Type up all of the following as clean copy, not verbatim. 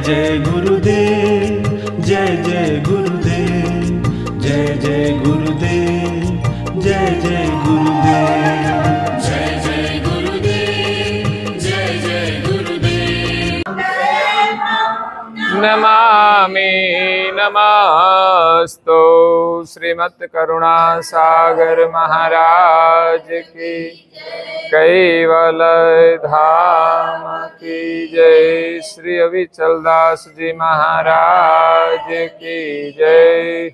जय गुरुदेव, जय जय गुरुदेव, जय जय गुरुदेव, जय जय गुरुदेव, जय जय गुरुदेव, जय जय गुरुदेव। नमामि नमस्तु श्रीमत् करुणा सागर महाराज की, कैवल धाम की जय। श्री अविचल दास जी महाराज की जय।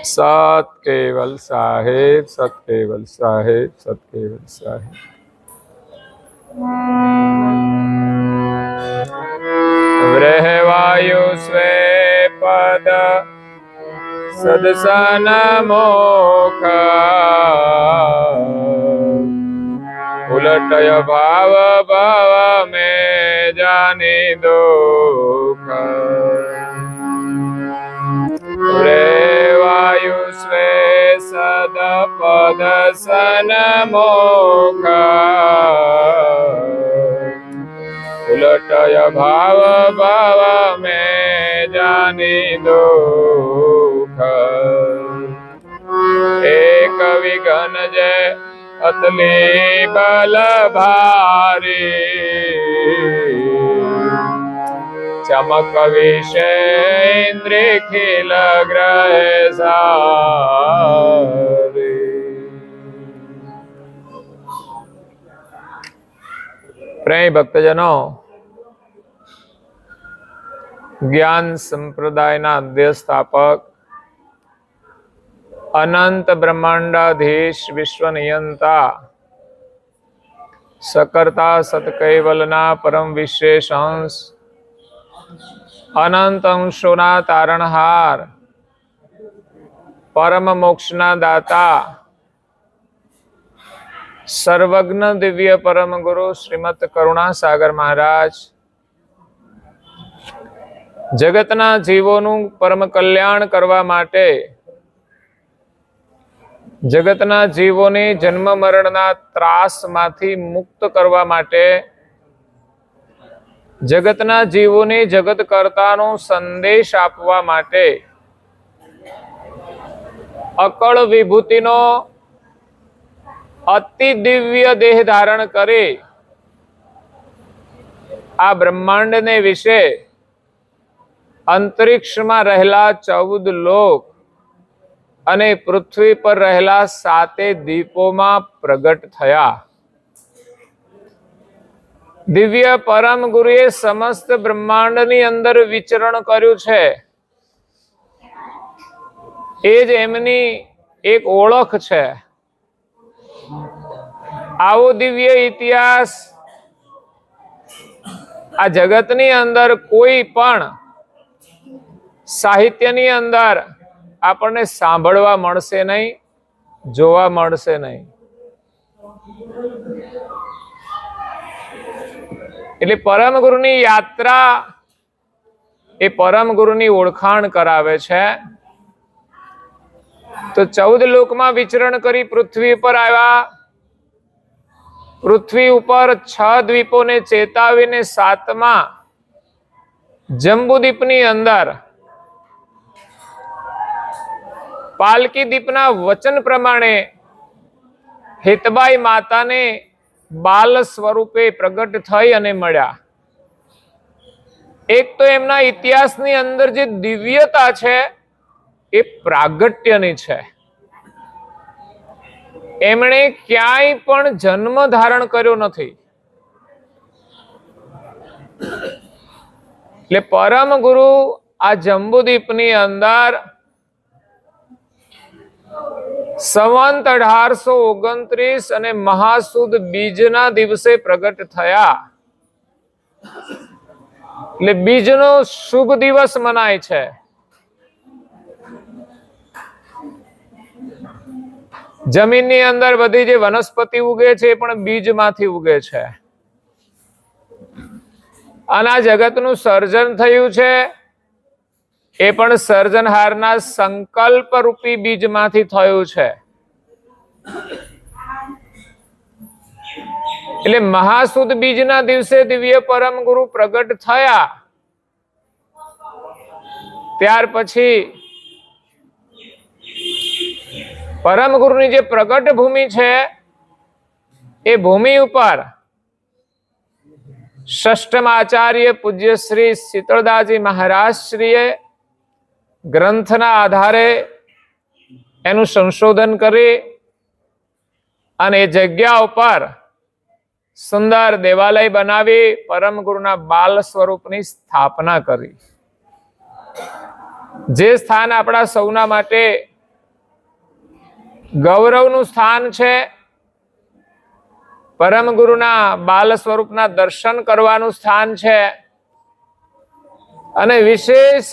सत केवल साहेब, सत केवल साहेब, सत केवल साहेब। ब्रह्मवायु स्वे पद सदसन मोख, उलटय भाव भाव में जाने दुख। ब्रह्मवायु स्वे सद पद सन मोख, उलटय भाव भाव में जानी दुख। एक विघन जय अतली बल भारी, चमक विषय इंद्र खिल ग्रह सारे। प्रेम भक्तजनों, ज्ञान संप्रदायना अध्यस्थापक, अनंत ब्रह्मांडाधीश, विश्व नियंता, सकर्ता सतकैवलना परम विशेष अंश, अनंत अंशोना तारणहार, परम मोक्षना दाता, सर्वज्ञ दिव्य परम गुरु श्रीमत करुणा सागर महाराज जगतना जीवोનું परम कल्याण करवा माटे, जगतना जीवोने जन्म मरणना ત્રાસમાંથી મુક્ત કરવા માટે, જગતના જીવોને જગત કર્તાનો સંદેશ આપવા માટે અકળ વિભૂતિનો અતિ દિવ્ય દેહ ધારણ કરે આ બ્રહ્માંડને વિશે અંતરિક્ષમાં રહેલા 14 લોક અને પૃથ્વી પર રહેલા 7 દ્વીપોમાં પ્રગટ થયા। દિવ્ય પરમ ગુરુએ સમસ્ત બ્રહ્માંડની અંદર વિચરણ કર્યું છે। એ જ એમની એક ઓળખ છે। આવો દિવ્ય ઇતિહાસ આ જગતની અંદર કોઈ પણ સાહિત્યની અંદર આપણને સાંભળવા મળશે નહીં, જોવા મળશે નહીં। એટલે પરમ ગુરુની યાત્રા એ પરમ ગુરુની ઓળખાણ કરાવે છે। તો 14 લોકમાં વિચરણ કરી પૃથ્વી પર આવ્યા। પૃથ્વી ઉપર 6 દ્વીપોને ચેતાવીને 7મા જંબુદ્વીપની અંદર પાલકી દ્વીપના વચન પ્રમાણે હેતબાઈ માતાને બાલ સ્વરૂપે પ્રગટ થઈ અને મળ્યા। એક તો એમના ઇતિહાસની અંદર જે દિવ્યતા છે એ પ્રાગટ્યની છે। એમણે ક્યાંય પણ જન્મ ધારણ કર્યો નથી। એટલે પરમ ગુરુ આ જંબુદ્વીપની અંદર સંવંત 1829 અને મહાસુદ બીજના દિવસે પ્રગટ થયા। એટલે બીજનો શુભ દિવસ મનાય છે। જમીનની અંદર બધી જે વનસ્પતિ ઉગે છે એ પણ બીજમાંથી ઉગે છે। અને આ જગતનું સર્જન થયું છે એ પણ સર્જનહારના સંકલ્પ રૂપી બીજમાંથી થયું છે। એટલે મહાસુદ બીજના દિવસે દિવ્ય પરમ ગુરુ પ્રગટ થયા. ત્યાર પછી પરમ ગુરુની જે પ્રગટ ભૂમિ છે એ ભૂમિ ઉપર ષષ્ઠમ આચાર્ય પૂજ્ય શ્રી શીતળદાસજી મહારાજ શ્રીએ ગ્રંથના આધારે એનું સંશોધન કરી અને એ જગ્યા ઉપર સુંદર દેવાલય બનાવી પરમ ગુરુના બાલ સ્વરૂપની સ્થાપના કરી. જે સ્થાન આપણા સૌના માટે ગૌરવનું સ્થાન છે. પરમ ગુરુના બાલ સ્વરૂપના દર્શન કરવાનું સ્થાન છે અને વિશેષ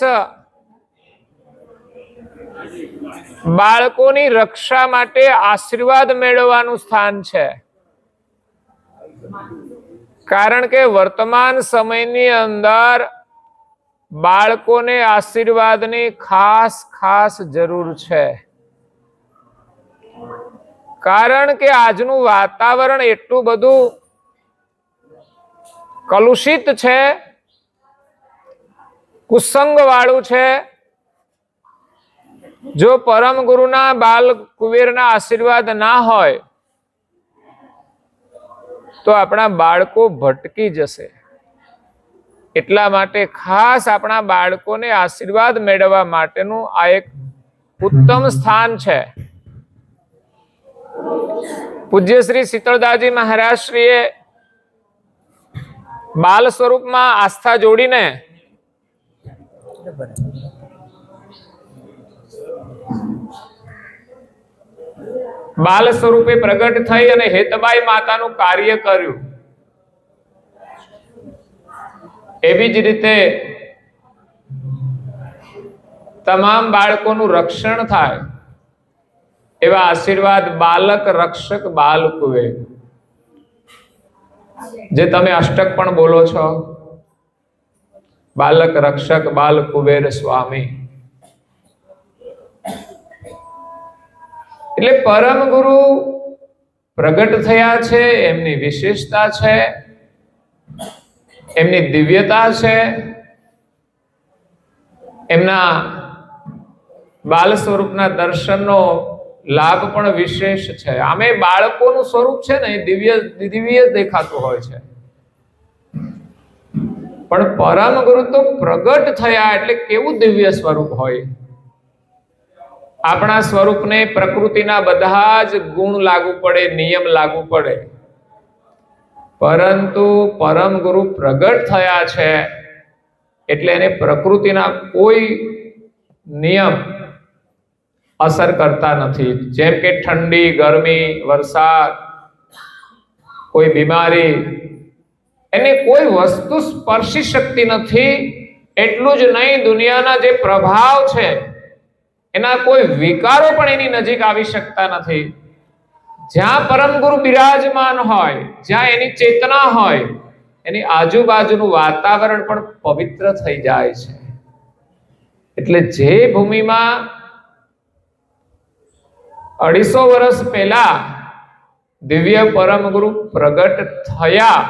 બાળકોની રક્ષા માટે આશીર્વાદ મેળવવાનું સ્થાન છે. કારણ કે વર્તમાન સમયની અંદર બાળકોને આશીર્વાદની ખાસ ખાસ જરૂર છે. કારણ કે આજનું વાતાવરણ એટલું બધું કલુષિત છે, કુસંગ વાળું છે. જો પરમ ગુરુના બાલ કુબેરના આશીર્વાદ ના હોય તો આપણા બાળકો ભટકી જશે. એટલા માટે ખાસ આપણા બાળકોને આશીર્વાદ મેળવવા માટેનું આ એક ઉત્તમ સ્થાન છે. પૂજ્ય શ્રી શીતળદાસજી મહારાજ શ્રીએ બાલ સ્વરૂપમાં આસ્થા જોડીને બાલ સ્વરૂપે પ્રગટ થઈ અને હેતબાઈ માતાનું કાર્ય કર્યું. એવી જ રીતે તમામ બાળકોનું રક્ષણ થાય એવા આશીર્વાદ બાલક રક્ષક બાલ કુબેર, જે તમે અષ્ટક પણ બોલો છો, બાલક રક્ષક બાલ કુબેર સ્વામી. એટલે પરમ ગુરુ પ્રગટ થયા છે, એમની વિશેષતા છે, એમની દિવ્યતા છે, એમના બાલ સ્વરૂપના દર્શનનો લાભ પણ વિશેષ છે. આમે બાળકોનું સ્વરૂપ છે ને એ દિવ્ય દિવ્ય દેખાતું હોય છે, પણ પરમ ગુરુ તો પ્રગટ થયા એટલે કેવું દિવ્ય સ્વરૂપ હોય. આપણા સ્વરૂપને પ્રકૃતિના બધા જ ગુણ લાગુ પડે, નિયમ લાગુ પડે, પરંતુ પરમ ગુરુ પ્રગટ થયા છે એટલે એને પ્રકૃતિના કોઈ નિયમ અસર કરતા નથી. જેમ કે ઠંડી, ગરમી, વરસાદ, કોઈ બીમારી, એને કોઈ વસ્તુ સ્પર્શી શકતી નથી. એટલું જ નહીં, દુનિયાના જે પ્રભાવ છે એના કોઈ વિકારો પણ એની નજીક આવી શકતા નથી. જ્યાં પરમ ગુરુ બિરાજમાન હોય, જ્યાં એની ચેતના હોય, એની આજુબાજુનું વાતાવરણ પણ પવિત્ર થઈ જાય છે. એટલે જે ભૂમિમાં 250 વર્ષ પહેલા દિવ્ય પરમ ગુરુ પ્રગટ થયા,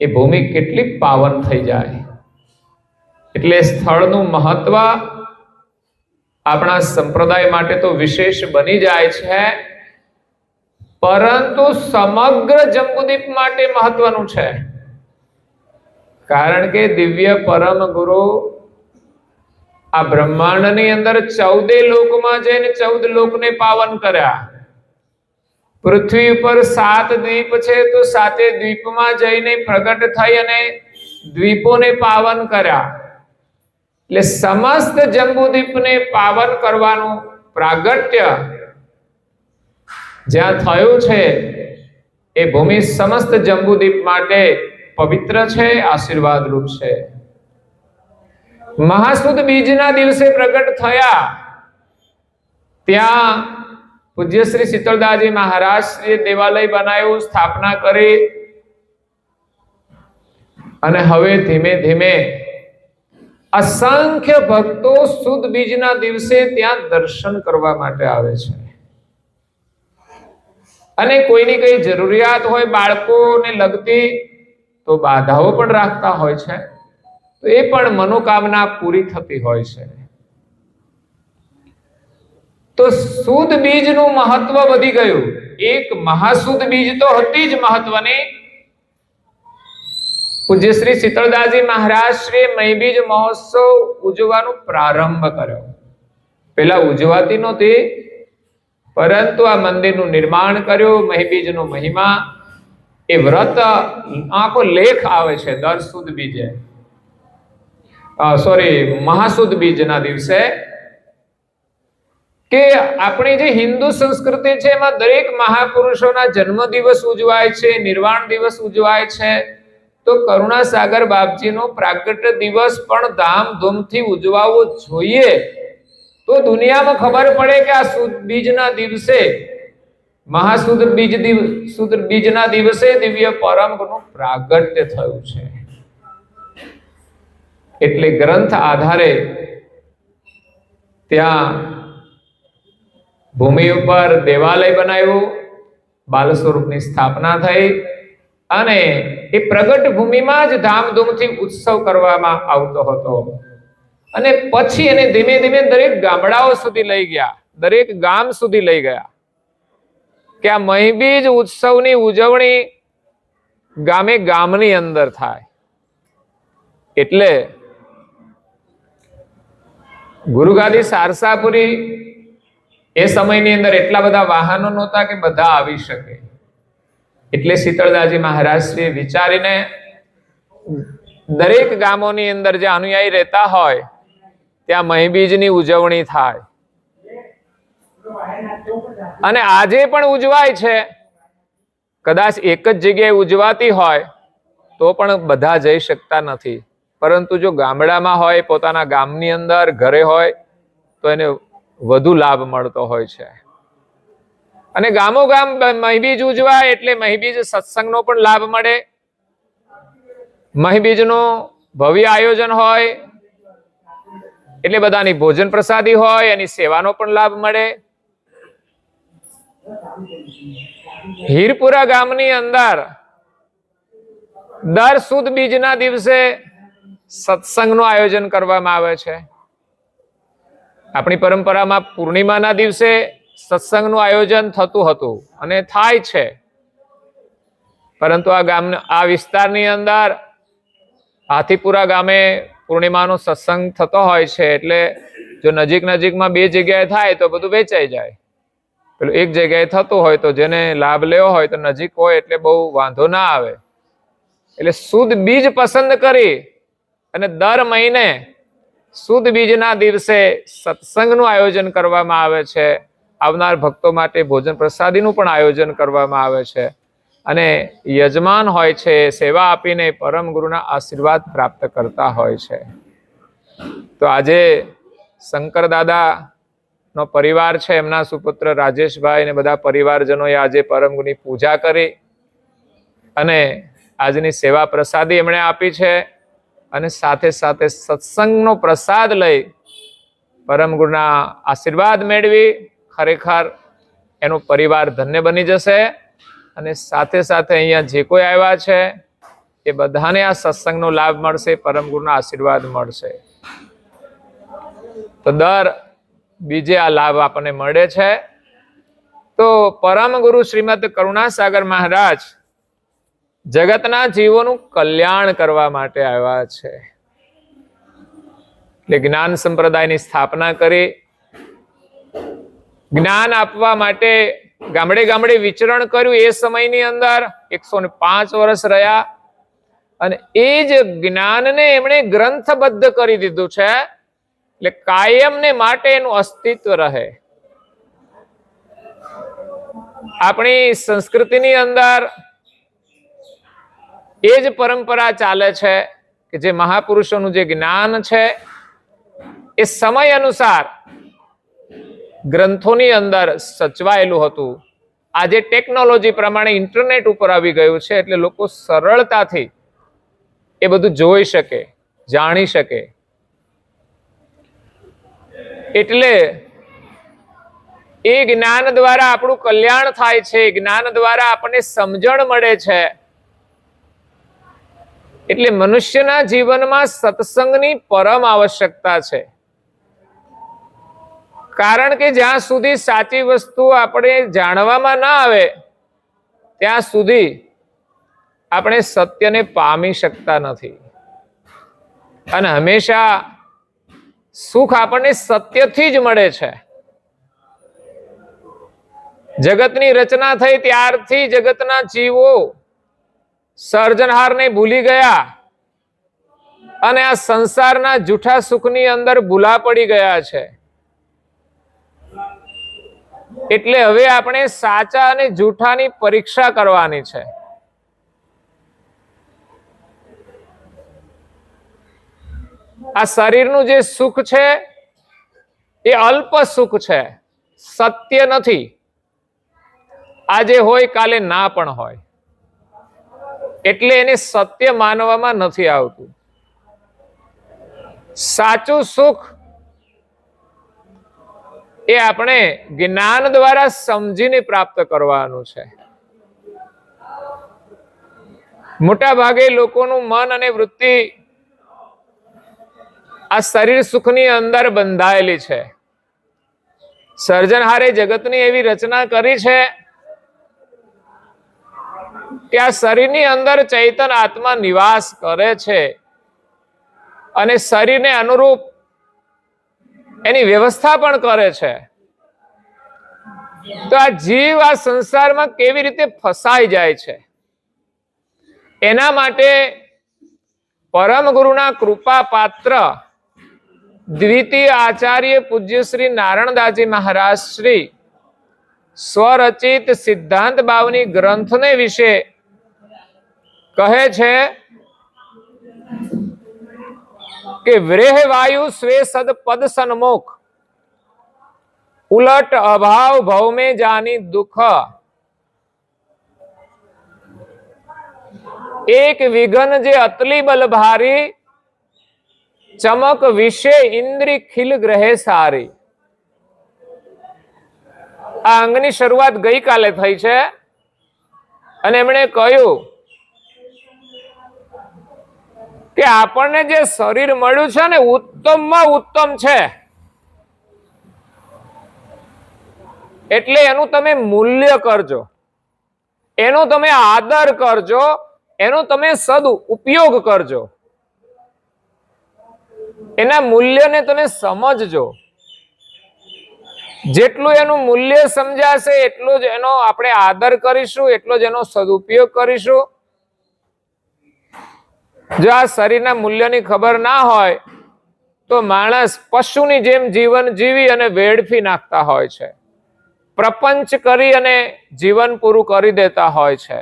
એ ભૂમિ કેટલી પાવન થઈ જાય. એટલે સ્થળનું મહત્વ આપણા સંપ્રદાય માટે તો વિશેષ બની જાય છે, પરંતુ સમગ્ર જંબુદ્વીપ માટે મહત્વનું છે. કારણ કે દિવ્ય પરમ ગુરુ આ બ્રહ્માંડની અંદર 14 લોકમાં જઈને 14 લોકને પાવન કર્યા. પૃથ્વી ઉપર 7 દ્વીપ છે તો 7 દ્વીપમાં જઈને પ્રગટ થઈ અને દ્વીપોને પાવન કર્યા. એટલે સમસ્ત જંબુદ્વીપને પાવન કરવાનું પ્રાગટ્ય જ્યાં થયું છે એ ભૂમિ સમસ્ત જંબુદ્વીપ માટે પવિત્ર છે, આશીર્વાદ રૂપ છે. મહાસુદ બીજના દિવસે પ્રગટ થયા ત્યાં પૂજ્ય શ્રી શીતળદાસજી મહારાજ શ્રીએ દેવાલય બનાવ્યું, સ્થાપના કરી અને હવે ધીમે ધીમે અસંખ્ય ભક્તો સુદ બીજના દિવસે ત્યાં દર્શન કરવા માટે આવે છે. અને કોઈની કઈ જરૂરિયાત હોય બાળકોને લગતી તો બાધાઓ પણ રાખતા હોય છે, તો એ પણ મનોકામના પૂરી થતી હોય છે. તો સુદ બીજનું મહત્વ વધી ગયું. એક મહાસુદ બીજ તો હતી જ મહત્વની. પૂજ્ય શ્રી શીતળદાસજી મહારાજ શ્રી મહીબીજ મહોત્સવ ઉજવવાનો પ્રારંભ કર્યો. પેલા ઉજવાતી નહોતી, પરંતુ આ મંદિરનું નિર્માણ કર્યું. મહીબીજનો મહિમા એ વ્રત આખો લેખ આવે છે દર સુદ બીજે, મહાસુદ બીજના દિવસે, કે આપણી જે હિન્દુ સંસ્કૃતિ છે એમાં દરેક મહાપુરુષોના જન્મ દિવસ ઉજવાય છે, નિર્વાણ દિવસ ઉજવાય છે. તો કરુણાસાગર બાપજીનો પ્રાગટ્ય દિવસ પણ ધામધૂમથી ઉજવાવો જોઈએ. તો દુનિયામાં ખબર પડે કે આ સુદ બીજના દિવસે, મહાસુદ બીજના દિવસે દિવ્ય પરમ ગુરુનું પ્રાગટ્ય થયું છે. એટલે ગ્રંથ આધારે ત્યાં ભૂમિ ઉપર દેવાલય બનાવ્યું, બાલ સ્વરૂપની સ્થાપના થઈ, અને એ પ્રગટ ભૂમિમાં જ ધામધૂમથી ઉત્સવ કરવામાં આવતો હતો. અને પછી એને ધીમે ધીમે દરેક ગામડાઓ સુધી લઈ ગયા, દરેક ગામ સુધી લઈ ગયા, કે આ મહીબીજ ઉત્સવની ઉજવણી ગામે ગામની અંદર થાય. એટલે ગુરુગાદી સારસાપુરી એ સમયની અંદર એટલા બધા વાહનો નહોતા કે બધા આવી શકે. એટલે શીતળદાસજી મહારાજશ્રીએ વિચારીને દરેક ગામોની અંદર જે અનુયાયી રહેતા હોય ત્યાં મહીબીજની ઉજવણી થાય. અને આજે પણ ઉજવાય છે. કદાચ એક જ જગ્યાએ ઉજવાતી હોય તો પણ બધા જઈ શકતા નથી, પરંતુ જો ગામડામાં હોય, પોતાના ગામની અંદર ઘરે હોય, તો એને વધુ લાભ મળતો હોય છે. અને ગામો ગામ મહીબીજ ઉજવાય એટલે મહીબીજ સત્સંગનો પણ લાભ મળે, મહીબીજનું ભવ્ય આયોજન હોય એટલે બધાની ભોજન પ્રસાદી હોય, એની સેવાનો પણ લાભ મળે. હીરપુરા ગામની અંદર દર સુદ બીજના દિવસે સત્સંગનું આયોજન કરવામાં આવે છે. આપણી પરંપરામાં પૂર્ણિમાના દિવસે સત્સંગનું આયોજન થતું હતું અને થાય છે, પરંતુ આ વિસ્તારની અંદર હાથીપુરા ગામે પૂર્ણિમાનો સત્સંગ થતો હોય છે. એટલે જો નજીકમાં બે જગ્યાએ થાય તો બધું વેચાઈ જાય. પેલું એક જગ્યાએ થતું હોય તો જેને લાભ લેવો હોય તો નજીક હોય એટલે બહુ વાંધો ના આવે. એટલે સુદ બીજ પસંદ કરી અને દર મહિને સુદ બીજના દિવસે સત્સંગનું આયોજન કરવામાં આવે છે. આવનાર ભક્તો માટે ભોજન પ્રસાદીનું પણ આયોજન કરવામાં આવે છે. અને યજમાન હોય છે સેવા આપીને પરમ ગુરુના આશીર્વાદ પ્રાપ્ત કરતા હોય છે. તો આજે શંકર દાદાનો પરિવાર છે, એમના સુપુત્ર રાજેશભાઈ ને બધા પરિવારજનોએ આજે પરમ ગુરુની પૂજા કરી અને આજની સેવા પ્રસાદી એમણે આપી છે. અને સાથે સાથે સત્સંગનો પ્રસાદ લઈ પરમ ગુરુના આશીર્વાદ મેળવી ખરેખર એનો પરિવાર ધન્ય બની જશે. અને સાથે સાથે અહીંયા જે કોઈ આવ્યા છે એ બધાને આ સત્સંગનો લાભ મળશે, પરમ ગુરુના આશીર્વાદ મળશે. તો દર બીજે આ લાભ આપણને મળે છે. તો પરમ ગુરુ શ્રીમદ કરુણાસાગર મહારાજ જગતના જીવોનું કલ્યાણ કરવા માટે આવ્યા છે. એટલે જ્ઞાન સંપ્રદાયની સ્થાપના કરી, જ્ઞાન આપવા માટે ગામડે ગામડે વિચરણ કર્યું. એ સમયની અંદર 105 વર્ષ રહ્યા અને એ જ જ્ઞાનને એમણે ગ્રંથબદ્ધ કરી દીધું છે. એટલે કાયમને માટે એનું અસ્તિત્વ રહે. આપણી સંસ્કૃતિની અંદર એ જ પરંપરા ચાલે છે કે જે મહાપુરુષોનું જે જ્ઞાન છે એ સમય અનુસાર ગ્રંથોની અંદર સચવાયેલું હતું. આજે ટેકનોલોજી પ્રમાણે ઇન્ટરનેટ ઉપર આવી ગયું છે એટલે લોકો સરળતાથી એ બધું જોઈ શકે, જાણી શકે. એટલે એ જ્ઞાન દ્વારા આપણું કલ્યાણ થાય છે, જ્ઞાન દ્વારા આપણને સમજણ મળે છે. એટલે મનુષ્યના જીવનમાં સત્સંગની પરમ આવશ્યકતા છે. કારણ કે જ્યાં સુધી સાચી વસ્તુ આપણે જાણવામાં ના આવે ત્યાં સુધી આપણે સત્યને પામી શકતા નથી. અને હંમેશા સુખ આપણને સત્યથી જ મળે છે. જગતની રચના થઈ ત્યારથી જગતના જીવો સર્જનહારને ભૂલી ગયા અને આ સંસારના જૂઠા સુખની અંદર ભૂલા પડી ગયા છે. એટલે હવે આપણે સાચા અને જૂઠાની પરીક્ષા કરવાની છે. આ શરીરનું જે સુખ છે એ અલ્પ સુખ છે, સત્ય નથી. આજે હોય કાલે ના પણ હોય, એટલે એને સત્ય માનવામાં નથી આવતું. સાચું સુખ એ આપણે જ્ઞાન દ્વારા સમજીને પ્રાપ્ત કરવાનું છે. મોટા ભાગે લોકોનું મન અને વૃત્તિ આ શરીર સુખની અંદર બંધાયેલી છે. સર્જનહારે જગતની એવી રચના કરી છે કે આ શરીરની અંદર ચૈતન્ય આત્મા નિવાસ કરે છે અને શરીરને અનુરૂપ એની વ્યવસ્થા પણ કરે છે. તો આ જીવ આ સંસારમાં કેવી રીતે ફસાઈ જાય છે, એના માટે પરમ ગુરુના કૃપા પાત્ર દ્વિતીય આચાર્ય પૂજ્ય શ્રી નારાયણદાસજી મહારાજ શ્રી સ્વરચિત સિદ્ધાંત બાવની ગ્રંથને વિશે કહે છે કે વ્રેહ વાયુ સ્વે સદ પદ સન્મુખ ઉલટ અભાવ ભવ में जानी दुख एक विघन जे अतली बल भारी चमक विषे इंद्री खिल ग्रहे सारी. આ અંગની શરૂઆત ગઈકાલે થઈ છે અને એમણે કહ્યું કે આપણને જે શરીર મળ્યું છે ને ઉત્તમમાં ઉત્તમ છે, એટલે એનું તમે મૂલ્ય કરજો, એનો તમે આદર કરજો, એનો તમે સદ ઉપયોગ કરજો, એના મૂલ્યને તમે સમજજો. જેટલું એનું મૂલ્ય સમજાશે એટલું જ એનો આપણે આદર કરીશું, એટલો જ એનો સદુપયોગ કરીશું. જો આ શરીરના મૂલ્યની ખબર ના હોય તો માણસ પશુની જેમ જીવન જીવી અને વેડફી નાખતા હોય છે, પ્રપંચ કરી અને જીવન પૂરું કરી દેતા હોય છે.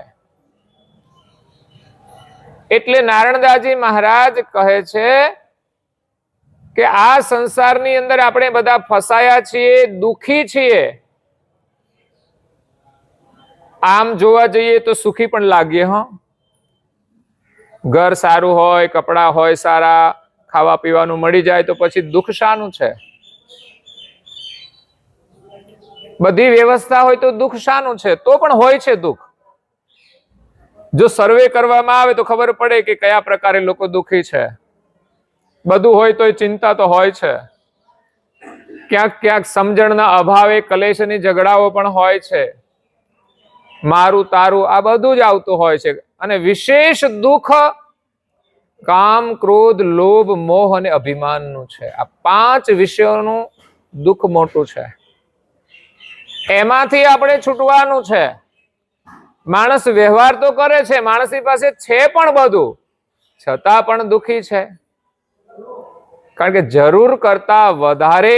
એટલે નારાયણદાસજી મહારાજ કહે છે કે આ સંસારની અંદર આપણે બધા ફસાયા છીએ, દુખી છીએ. આમ જોવા જઈએ તો સુખી પણ લાગીએ. ઘર સારું હોય, કપડા હોય સારા, ખાવા પીવાનું મળી જાય તો પછી દુઃખ શાનું છે? બધી વ્યવસ્થા હોય તો દુઃખ શાનું છે? તો પણ હોય છે દુઃખ. જો સર્વે કરવામાં આવે તો ખબર પડે કે કયા પ્રકારે લોકો દુઃખી છે. બધું હોય તો ચિંતા તો હોય છે. ક્યાંક ક્યાંક સમજણના અભાવે કલેશની ઝઘડાઓ પણ હોય છે. મારું તારું આ બધું જ આવતું હોય છે. અને વિશેષ દુઃખ કામ, ક્રોધ, લોભ, મોહ અને અભિમાનનું છે. આ 5 વિષયોનું દુઃખ મોટું છે. એમાંથી આપણે છૂટવાનું છે. માણસ વ્યવહાર તો કરે છે, માણસની પાસે છે પણ બધું, છતાં પણ દુઃખી છે. કારણ કે જરૂર કરતા વધારે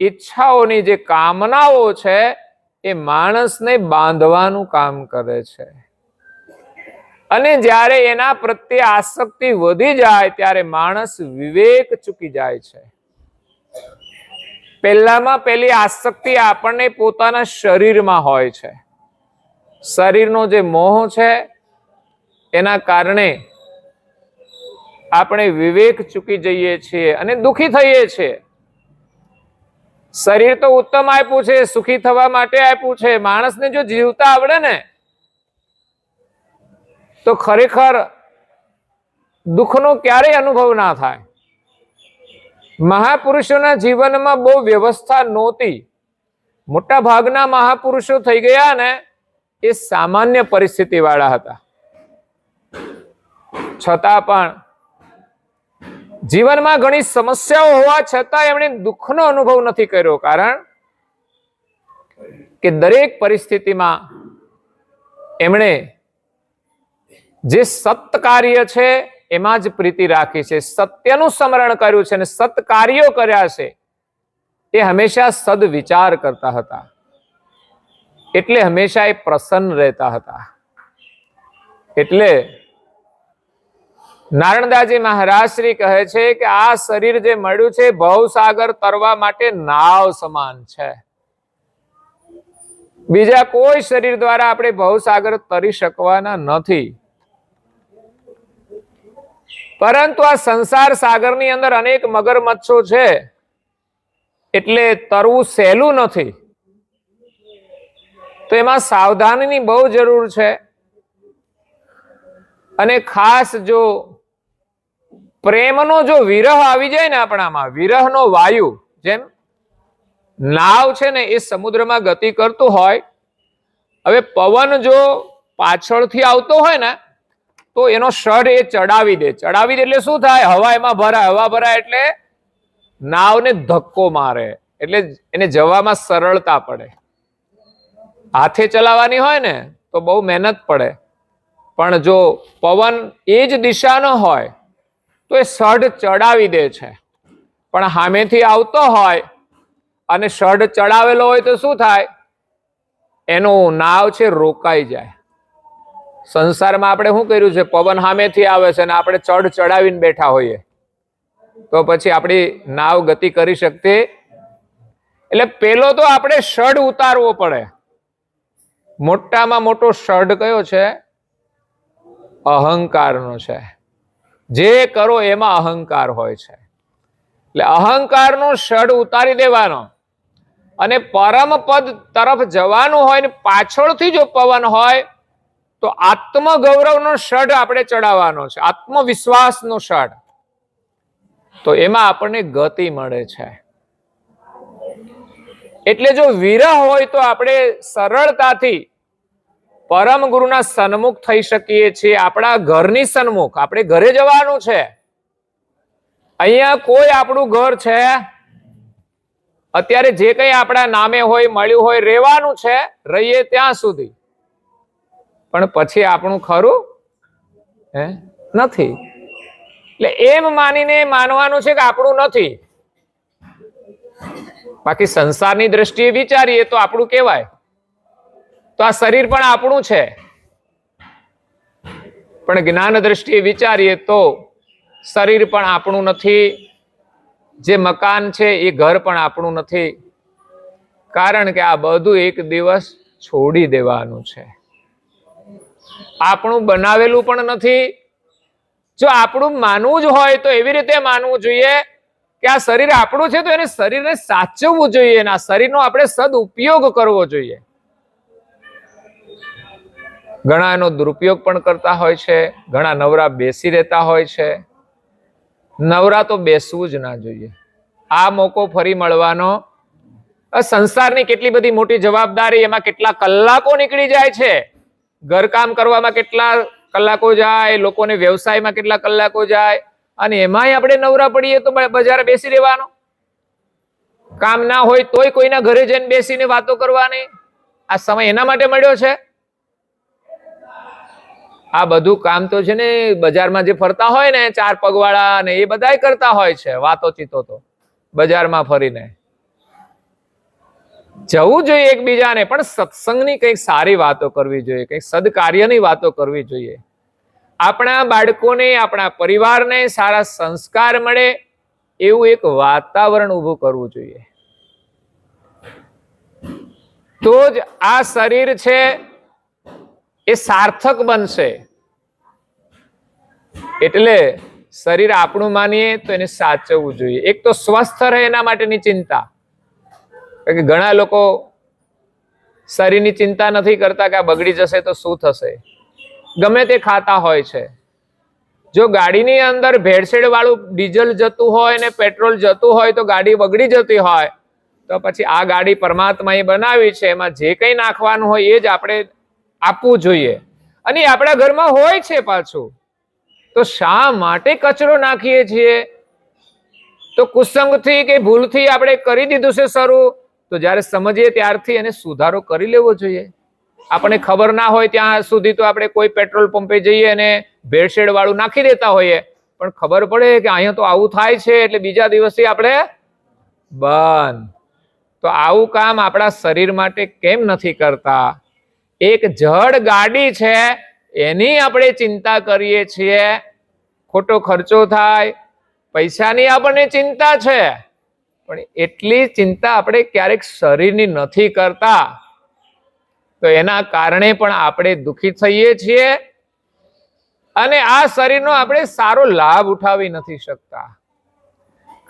ઈચ્છાઓની જે કામનાઓ છે એ માણસને બાંધવાનું કામ કરે છે. અને જ્યારે એના પ્રત્યે આસક્તિ વધી જાય ત્યારે માણસ વિવેક ચૂકી જાય છે. પહેલામાં પહેલી આસક્તિ આપણને પોતાના શરીરમાં હોય છે. શરીરનો જે મોહ છે એના કારણે આપણે વિવેક ચૂકી જઈએ છીએ અને દુઃખી થઈએ છીએ. શરીર તો ઉત્તમ આપ્યું છે, સુખી થવા માટે આપ્યું છે. માણસને જો જીવતા આવડે ને તો ખરેખર દુઃખનો ક્યારેય અનુભવ ના થાય. મહાપુરુષોના જીવનમાં બહુ વ્યવસ્થા નહોતી. મોટા ભાગના મહાપુરુષો થઈ ગયા ને એ સામાન્ય પરિસ્થિતિ વાળા હતા. છતાં પણ જીવનમાં ઘણી સમસ્યાઓ હોવા છતાં એમણે દુઃખનો અનુભવ નથી કર્યો. કારણ કે દરેક પરિસ્થિતિમાં એમણે જે સત્કાર્ય છે એમાં જ પ્રીતિ રાખી છે, સત્યનું સ્મરણ કર્યું છે અને સત્કાર્યો કર્યા છે. એ હંમેશા સદવિચાર કરતા હતા, એટલે હંમેશા એ પ્રસન્ન રહેતા હતા. એટલે નારણદાસજી મહારાજ શ્રી કહે છે કે આ શરીર જે મળ્યું છે ભવસાગર તરવા માટે નાવ સમાન છે. બીજા કોઈ શરીર દ્વારા આપણે ભવસાગર તરી શકવાના નથી. પરંતુ આ સંસાર સાગરની અંદર અનેક મગરમચ્છો છે, એટલે તરવું સહેલું નથી. તો એમાં સાવધાનીની બહુ જરૂર છે. અને ખાસ જો પ્રેમનો જો વિરહ આવી જાય ને આપણામાં, વિરહનો વાયુ, જેમ નાવ છે ને એ સમુદ્રમાં ગતિ કરતું હોય, હવે પવન જો પાછળથી આવતો હોય ને તો એનો સડ એ ચડાવી દે. ચડાવી દે એટલે શું થાય? હવા એમાં ભરાય. હવા ભરાય એટલે નાવને ધક્કો મારે, એટલે એને જવામાં સરળતા પડે. હાથે ચલાવવાની હોય ને તો બહુ મહેનત પડે, પણ જો પવન એ જ દિશાનો હોય તો એ સડ ચડાવી દે છે. પણ સામેથી આવતો હોય અને સડ ચડાવેલો હોય તો શું થાય? એનું નાવ છે રોકાઈ જાય. સંસારમાં આપણે શું કર્યું છે? પવન સામેથી આવે છે અને આપણે ચડ ચડાવીને બેઠા હોઈએ, તો પછી આપણી નાવ ગતિ કરી શકતી. એટલે પેલો તો આપણે સડ ઉતારવો પડે. મોટામાં મોટો સડ કયો છે? અહંકારનો છે. જે કરો એમાં અહંકાર હોય છે. એટલે અહંકારનો સડ ઉતારી દેવાનો અને પરમ પદ તરફ જવાનું હોય ને પાછળથી જો પવન હોય તો આત્મગૌરવનો સડ આપણે ચડાવવાનો છે, આત્મવિશ્વાસનો સડ. તો એમાં આપણને ગતિ મળે છે. એટલે જો વિરહ હોય તો આપણે સરળતાથી પરમ ગુરુના સન્મુખ થઈ શકીએ છીએ. આપણા ઘરની સન્મુખ, આપણે ઘરે જવાનું છે. અહીંયા કોઈ આપણું ઘર છે, અત્યારે જે કંઈ આપણા નામે હોય, મળ્યું હોય, રહેવાનું છે, રહીએ ત્યાં સુધી. પણ પછી આપણું ખરું નથી. એટલે એમ માનીને માનવાનું છે કે આપણું નથી. બાકી સંસારની દ્રષ્ટિએ વિચારીએ તો આપણું કહેવાય. તો આ શરીર પણ આપણું છે, પણ જ્ઞાન દ્રષ્ટિએ વિચારીએ તો શરીર પણ આપણું નથી. જે મકાન છે એ ઘર પણ આપણું નથી. કારણ કે આ બધું એક દિવસ છોડી દેવાનું છે. આપણું બનાવેલું પણ નથી. જો આપણું માનવું જ હોય તો એવી રીતે માનવું જોઈએ કે આ શરીર આપણું છે, તો એને શરીરને સાચવવું જોઈએ, અને આ શરીરનો આપણે સદઉપયોગ કરવો જોઈએ. ઘણા એનો દુરુપયોગ પણ કરતા હોય છે. ઘણા નવરા બેસી રહેતા હોય છે. નવરા તો બેસવું જ ના જોઈએ. આ મોકો ફરી મળવાનો. સંસારની કેટલી બધી મોટી જવાબદારી, એમાં કેટલા કલાકો નીકળી જાય છે. ઘરકામ કરવામાં કેટલા કલાકો જાય, લોકોને વ્યવસાયમાં કેટલા કલાકો જાય, અને એમાંય આપણે નવરા પડીએ તો બજારે બેસી રહેવાનો. કામ ના હોય તોય કોઈના ઘરે જઈને બેસીને વાતો કરવાની. આ સમય એના માટે મળ્યો છે. આ બધું કામ તો છે ને બજારમાં જે ફરતા હોય ને, ચાર પગવાળા ને, એ બધાય કરતા હોય છે વાતો ચીતો. તો બજારમાં ફરીને જવું જોઈએ એકબીજાને, પણ સત્સંગની કંઈક સારી વાતો કરવી જોઈએ, કંઈક સદકાર્યની વાતો કરવી જોઈએ. આપણા બાળકોને, આપણા પરિવારને સારા સંસ્કાર મળે એવું એક વાતાવરણ ઊભું કરવું જોઈએ. તો જ આ શરીર છે એ સાર્થક બનશે. એટલે શરીર આપણું માનીએ તો એને સાચવવું જોઈએ. એક તો સ્વસ્થ રહે એના માટેની ચિંતા, કે ઘણા લોકો શરીરની ચિંતા નથી કરતા કે આ બગડી જશે તો શું થશે, ગમે તે ખાતા હોય છે. જો ગાડીની અંદર ભેળસેળ વાળું ડીઝલ જતું હોય ને પેટ્રોલ જતું હોય તો ગાડી બગડી જતી હોય, તો પછી આ ગાડી પરમાત્માએ બનાવી છે, એમાં જે કંઈ નાખવાનું હોય એ જ આપણે આપવું જોઈએ. અને આપણા ઘરમાં હોય છે પાછું, તો શા માટે કચરો નાખીએ છીએ? તો કુસંગથી કે ભૂલથી આપણે કરી દીધું છે શરૂ, તો જ્યારે સમજીએ ત્યારથી એને સુધારો કરી લેવો જોઈએ. આપણને ખબર ના હોય ત્યાં સુધી તો આપણે કોઈ પેટ્રોલ પંપે જઈએ અને ભેળસેળ વાળું નાખી દેતા હોઈએ, પણ ખબર પડે કે અહીંયા તો આવું થાય છે એટલે બીજા દિવસથી આપણે બંધ. તો આવું કામ આપણા શરીર માટે કેમ નથી કરતા? એક જડ ગાડી છે એની આપણે ચિંતા કરીએ છીએ, ખોટો ખર્ચો થાય, પૈસાની આપણને ચિંતા છે, પણ એટલી ચિંતા આપણે ક્યારેક શરીરની નથી કરતા. તો એના કારણે પણ આપણે દુઃખી થઈએ છીએ અને આ શરીરનો આપણે સારો લાભ ઉઠાવી નથી શકતા.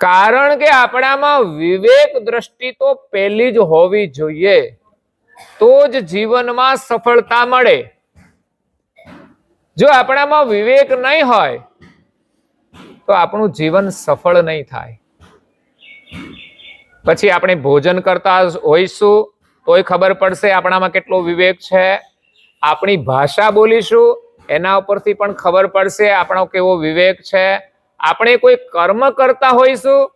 કારણ કે આપણામાં વિવેક દ્રષ્ટિ તો પહેલી જ હોવી જોઈએ, તો જ જીવનમાં સફળતા મળે. જો આપણામાં વિવેક નહીં હોય તો આપણું જીવન સફળ નહીં થાય. પછી આપણે ભોજન કરતા હોઈશું તોય ખબર પડશે આપણામાં કેટલો વિવેક છે. આપણી ભાષા બોલીશું એના ઉપરથી પણ ખબર પડશે આપણો કેવો વિવેક છે. આપણે કોઈ કર્મ કરતા હોઈશું,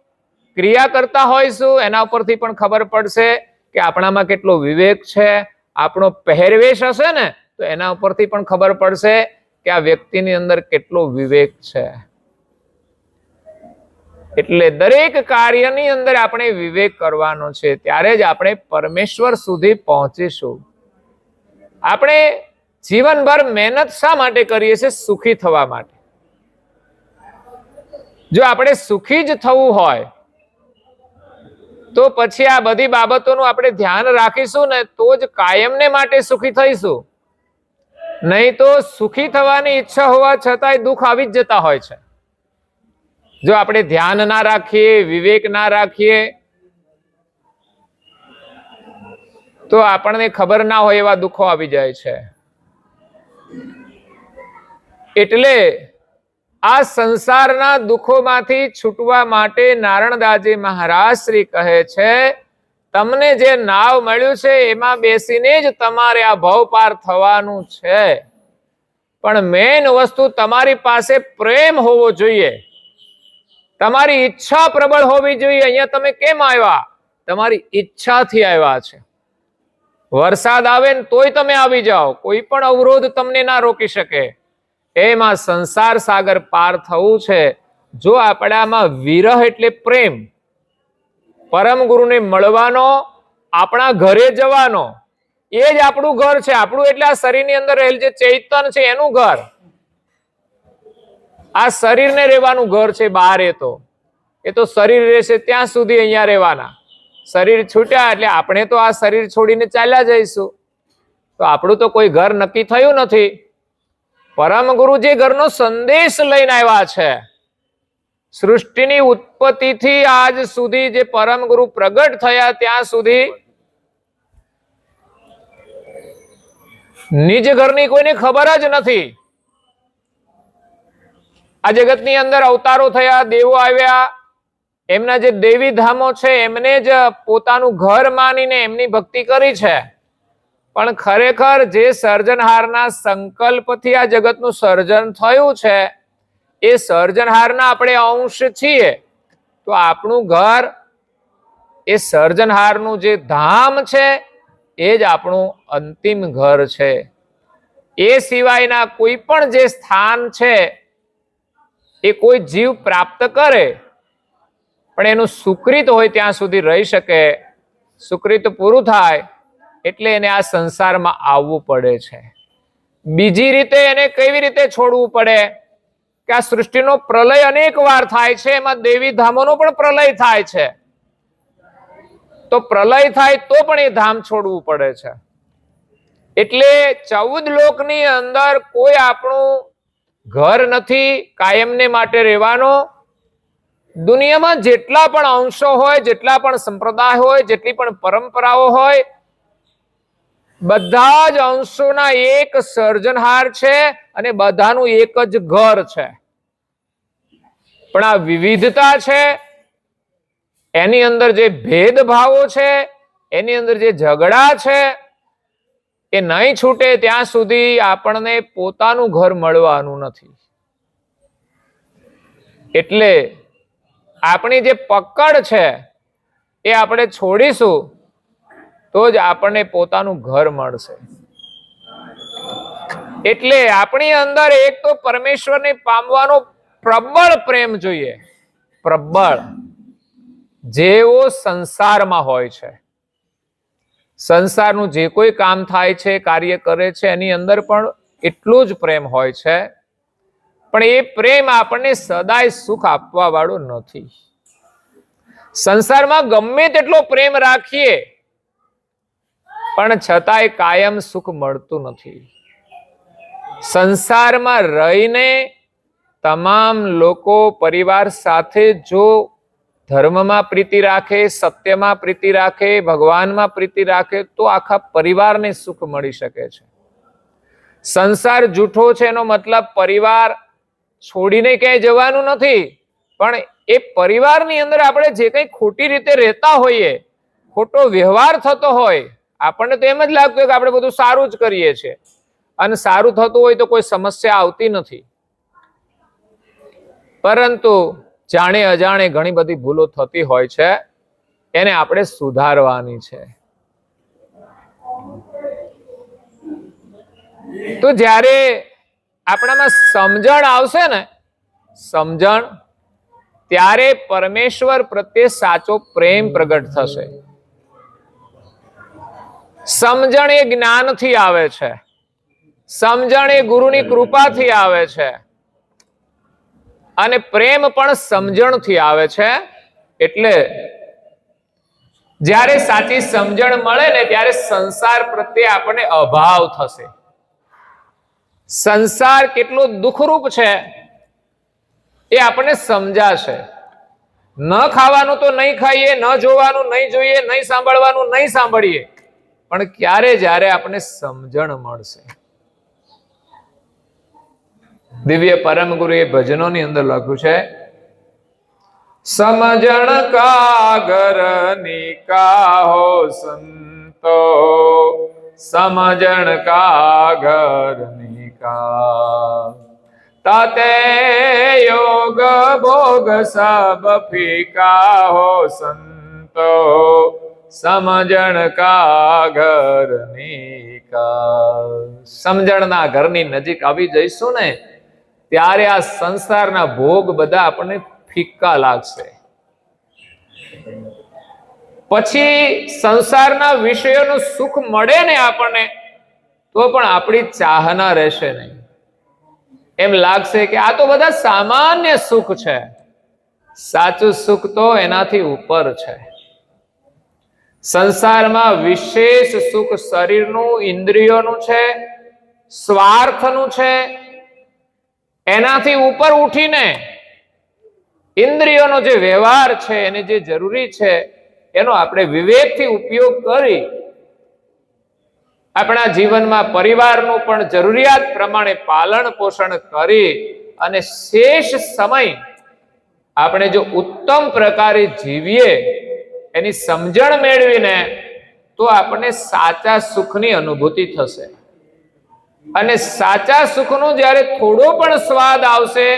ક્રિયા કરતા હોઈશું, એના ઉપરથી પણ ખબર પડશે કે આપણામાં કેટલો વિવેક છે. આપણો પહેરવેશ હશે ને તો એના ઉપરથી પણ ખબર પડશે કે આ વ્યક્તિની અંદર કેટલો વિવેક છે. એટલે દરેક કાર્યની અંદર આપણે વિવેક કરવાનો છે, ત્યારે જ આપણે પરમેશ્વર સુધી પહોંચીશું. આપણે જીવનભર મહેનત શા માટે કરીએ છીએ? સુખી થવા માટે. જો આપણે સુખી જ થવું હોય તો પછી આ બધી બાબતોનું આપણે ધ્યાન રાખીશું ને તો જ કાયમને માટે સુખી થઈશું. નહીં તો સુખી થવાની ઈચ્છા હોવા છતાંય દુઃખ આવી જ જતા હોય છે. જો આપણે ધ્યાન ના રાખીએ, વિવેક ના રાખીએ, તો આપણને ખબર ના હોય એવા દુઃખો આવી જાય છે. એટલે આ સંસારના દુઃખોમાંથી છૂટવા માટે નારણદાસજી મહારાજ શ્રી કહે છે, તમને જે નાવ મળ્યું છે એમાં બેસીને જ તમારે આ ભવ પાર થવાનું છે, પણ મેન વસ્તુ તમારી પાસે પ્રેમ હોવો જોઈએ, તમારી ઈચ્છા પ્રબળ હોવી જોઈએ. અહીંયા તમે કેમ આવ્યા? તમારી ઈચ્છાથી આવ્યા છે. વરસાદ આવે ને તોય તમે આવી જાઓ, કોઈ પણ અવરોધ તમને ના રોકી શકે. એમાં સંસાર સાગર પાર થવું છે. જો આપણામાં વિરહ એટલે પ્રેમ, પરમ ગુરુને મળવાનો, આપણા ઘરે જવાનો, એ જ આપણું ઘર છે. આપણું એટલે આ શરીરની અંદર રહેલ જે ચૈતન છે એનું ઘર. આ શરીરને રહેવાનું ઘર છે. બહાર એ તો શરીર રહેશે ત્યાં સુધી અહીંયા રહેવાના. શરીર છૂટ્યા એટલે આપણે તો આ શરીર છોડીને ચાલ્યા જઈશું. તો આપણું તો કોઈ ઘર નક્કી થયું નથી. પરમ ગુરુ જે ઘરનો સંદેશ લઈને આવ્યા છે, સૃષ્ટિની ઉત્પત્તિથી આજ સુધી જે પરમ ગુરુ પ્રગટ થયા ત્યાં સુધી નિજ ઘરની કોઈને ખબર જ નથી. આ જગતની અંદર અવતારો થયા, દેવો આવ્યા, એમના જે દેવી ધામો છે એમને જ પોતાનું ઘર માનીને એમની ભક્તિ કરી છે. પણ ખરેખર જે સર્જનહારના સંકલ્પથી આ જગતનું સર્જન થયું છે, એ સર્જનહારના આપણે અંશ છીએ. તો આપણું ઘર એ સર્જનહારનું જે ધામ છે એ જ આપણું અંતિમ ઘર છે. એ સિવાયના કોઈ પણ જે સ્થાન છે એ કોઈ જીવ પ્રાપ્ત કરે પણ એનું સુકૃત હોય ત્યાં સુધી રહી શકે. સુકૃત પૂરું થાય એટલે એને આ સંસારમાં આવવું પડે છે. બીજી રીતે એને કેવી રીતે છોડવું પડે કે આ સૃષ્ટિનો પ્રલય અનેક વાર થાય છે, એમાં દેવી ધામોનો પણ પ્રલય થાય છે. તો પ્રલય થાય તો પણ એ ધામ છોડવું પડે છે. એટલે 14 લોકની અંદર કોઈ આપણું ઘર નથી કાયમને માટે રહેવાનો. દુનિયામાં જેટલા પણ અંશો હોય, જેટલા પણ સંપ્રદાય હોય, જેટલી પણ પરંપરાઓ હોય, બધા જ અંશોના એક સર્જનહાર છે અને બધાનું એક જ ઘર છે. પણ આ વિવિધતા છે, એની અંદર જે ભેદભાવો છે, એની અંદર જે ઝઘડા છે, એ નહીં છૂટે ત્યાં સુધી આપણને પોતાનું ઘર મળવાનું નથી. એટલે આપણી જે પકડ છે એ આપણે છોડીશું તો જ આપણને પોતાનું ઘર મળશે. એટલે આપણી અંદર એક તો પરમેશ્વરને પામવાનો પ્રબળ પ્રેમ જોઈએ, પ્રબળ, જેવો સંસારમાં હોય છે. સંસારનું જે કોઈ કામ થાય છે, કાર્ય કરે છે, એની અંદર પણ એટલો જ પ્રેમ હોય છે. પણ એ પ્રેમ આપણને સદાય સુખ આપવા વાળો નથી. સંસારમાં ગમે તેટલો પ્રેમ રાખીએ પણ છતાંય કાયમ સુખ મળતું નથી. સંસારમાં રહીને તમામ લોકો પરિવાર સાથે જો ધર્મમાં પ્રીતિ રાખે, સત્યમાં પ્રીતિ રાખે, ભગવાનમાં પ્રીતિ રાખે તો આખા પરિવારને સુખ મળી શકે છે. સંસાર જૂઠો છે એનો મતલબ પરિવાર છોડીને ક્યાંય જવાનું નથી, પણ એ પરિવારની અંદર આપણે જે કંઈ ખોટી રીતે રહેતા હોઈએ, ખોટો વ્યવહાર થતો હોય, આપણને તો એમ જ લાગતું હોય કે આપણે બધું સારું જ કરીએ છીએ અને સારું થતું હોય તો કોઈ સમસ્યા આવતી નથી. પરંતુ જાણે અજાણે ઘણી બધી ભૂલો થતી હોય છે, એને આપણે સુધારવાની છે. તો જ્યારે આપણામાં સમજણ આવશે ને, સમજણ, ત્યારે પરમેશ્વર પ્રત્યે સાચો પ્રેમ પ્રગટ થશે. સમજણ એ જ્ઞાનથી આવે છે, સમજણ એ ગુરુની કૃપાથી આવે છે અને પ્રેમ પણ સમજણથી આવે છે. એટલે જ્યારે સાચી સમજણ મળે ને ત્યારે સંસાર પ્રત્યે આપણને અભાવ થશે. સંસાર કેટલો દુઃખરૂપ છે એ આપણને સમજાશે. ન ખાવાનું તો નહીં ખાઈએ, ન જોવાનું નહીં જોઈએ, નહીં સાંભળવાનું નહીં સાંભળીએ, પણ ક્યારે જ્યારે આપણને સમજણ મળશે. દિવ્ય પરમ ગુરુએ ભજનોની અંદર લખ્યું છે, સમજણ કાગર નિકાહો સંતો, સમજણ કાગર નિકા, તાતે યોગ ભોગ સબ ફીકા હો સંતો, સમજણ કાગર નિકા. સમજણના ઘરની નજીક આવી જઈશું ને ત્યારે આ સંસારના ભોગ બધા આપણને ફિક્કા લાગશે. પછી સંસારના વિષયોનું સુખ મળે ને આપણને તો પણ આપણી ચાહના રહેશે નહીં. એમ લાગશે કે આ તો બધા સામાન્ય સુખ છે. સાચું સુખ તો એનાથી ઉપર છે. સંસારમાં વિશેષ સુખ શરીરનું, ઇન્દ્રિયોનું છે, સ્વાર્થનું છે. એનાથી ઉપર ઉઠીને ઇન્દ્રિયોનો જે વ્યવહાર છે, એને જે જરૂરી છે એનો આપણે વિવેકથી ઉપયોગ કરી આપણા જીવનમાં પરિવારનું પણ જરૂરિયાત પ્રમાણે પાલન પોષણ કરી અને શેષ સમય આપણે જો ઉત્તમ પ્રકારે જીવીએ, એની સમજણ મેળવીને, તો આપણને સાચા સુખની અનુભૂતિ થશે. અને સાચા સુખનો જ્યારે થોડો પણ સ્વાદ આવશે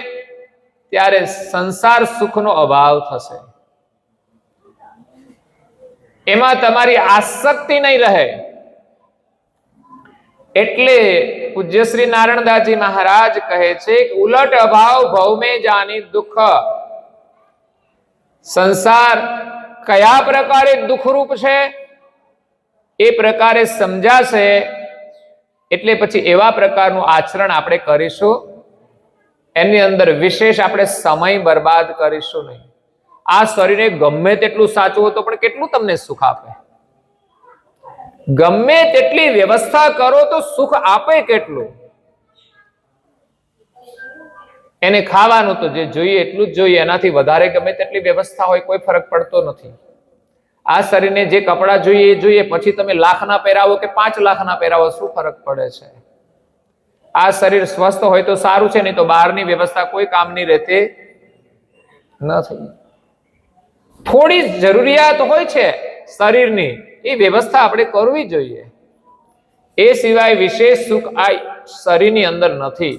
ત્યારે સંસાર સુખનો અભાવ થશે. એમાં તમારી આસક્તિ નહીં રહે. એટલે પૂજ્ય શ્રી નારાયણદાસજી મહારાજ કહે છે કે ઉલટ અભાવ ભવ મેં જાની દુઃખ. સંસાર કયા પ્રકારે દુઃખરૂપ છે એ પ્રકારે સમજાશે. એટલે પછી એવા પ્રકારનું આચરણ આપણે કરીશું, એની અંદર વિશેષ આપણે સમય બરબાદ કરીશું નહીં. આ શરીરને ગમે તેટલું સાચવું તો પણ કેટલું તમને સુખ આપે? ગમે તેટલી વ્યવસ્થા કરો તો સુખ આપે કેટલું? એને ખાવાનું તો જે જોઈએ એટલું જ જોઈએ, એનાથી વધારે ગમે તેટલી વ્યવસ્થા હોય કોઈ ફરક પડતો નથી. આ શરીરને જે કપડાં જોઈએ એ જોઈએ, પછી તમે લાખના પહેરાવો કે 5 લાખના પહેરાવો, શું ફરક પડે છે? આ શરીર સ્વસ્થ હોય તો સારું છે, નહીં તો બહારની વ્યવસ્થા કોઈ કામની રહેતી નથી. થોડી જરૂરિયાત હોય છે શરીરની, એ વ્યવસ્થા આપણે કરવી જોઈએ. એ સિવાય વિશેષ સુખ આ શરીરની અંદર નથી.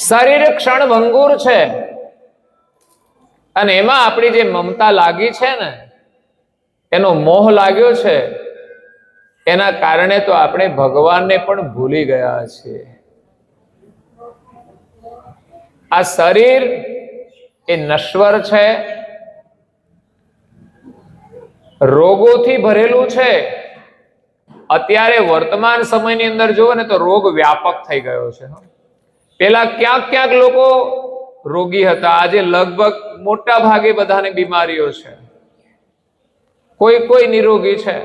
શરીર ક્ષણભંગુર છે અને એમાં આપણી જે મમતા લાગી છે ને, એનો મોહ લાગ્યો છે, એના કારણે તો આપણે ભગવાનને પણ ભૂલી ગયા છીએ. આ શરીર એ નશ્વર છે, રોગોથી ભરેલું છે. અત્યારે વર્તમાન સમયની અંદર જુઓ ને તો રોગ વ્યાપક થઈ ગયો છે. પેલા ક્યાંક ક્યાંક લોકો રોગી હતા, આજે લગભગ મોટા ભાગે બધાને બીમારીઓ છે, કોઈ નિરોગી છે.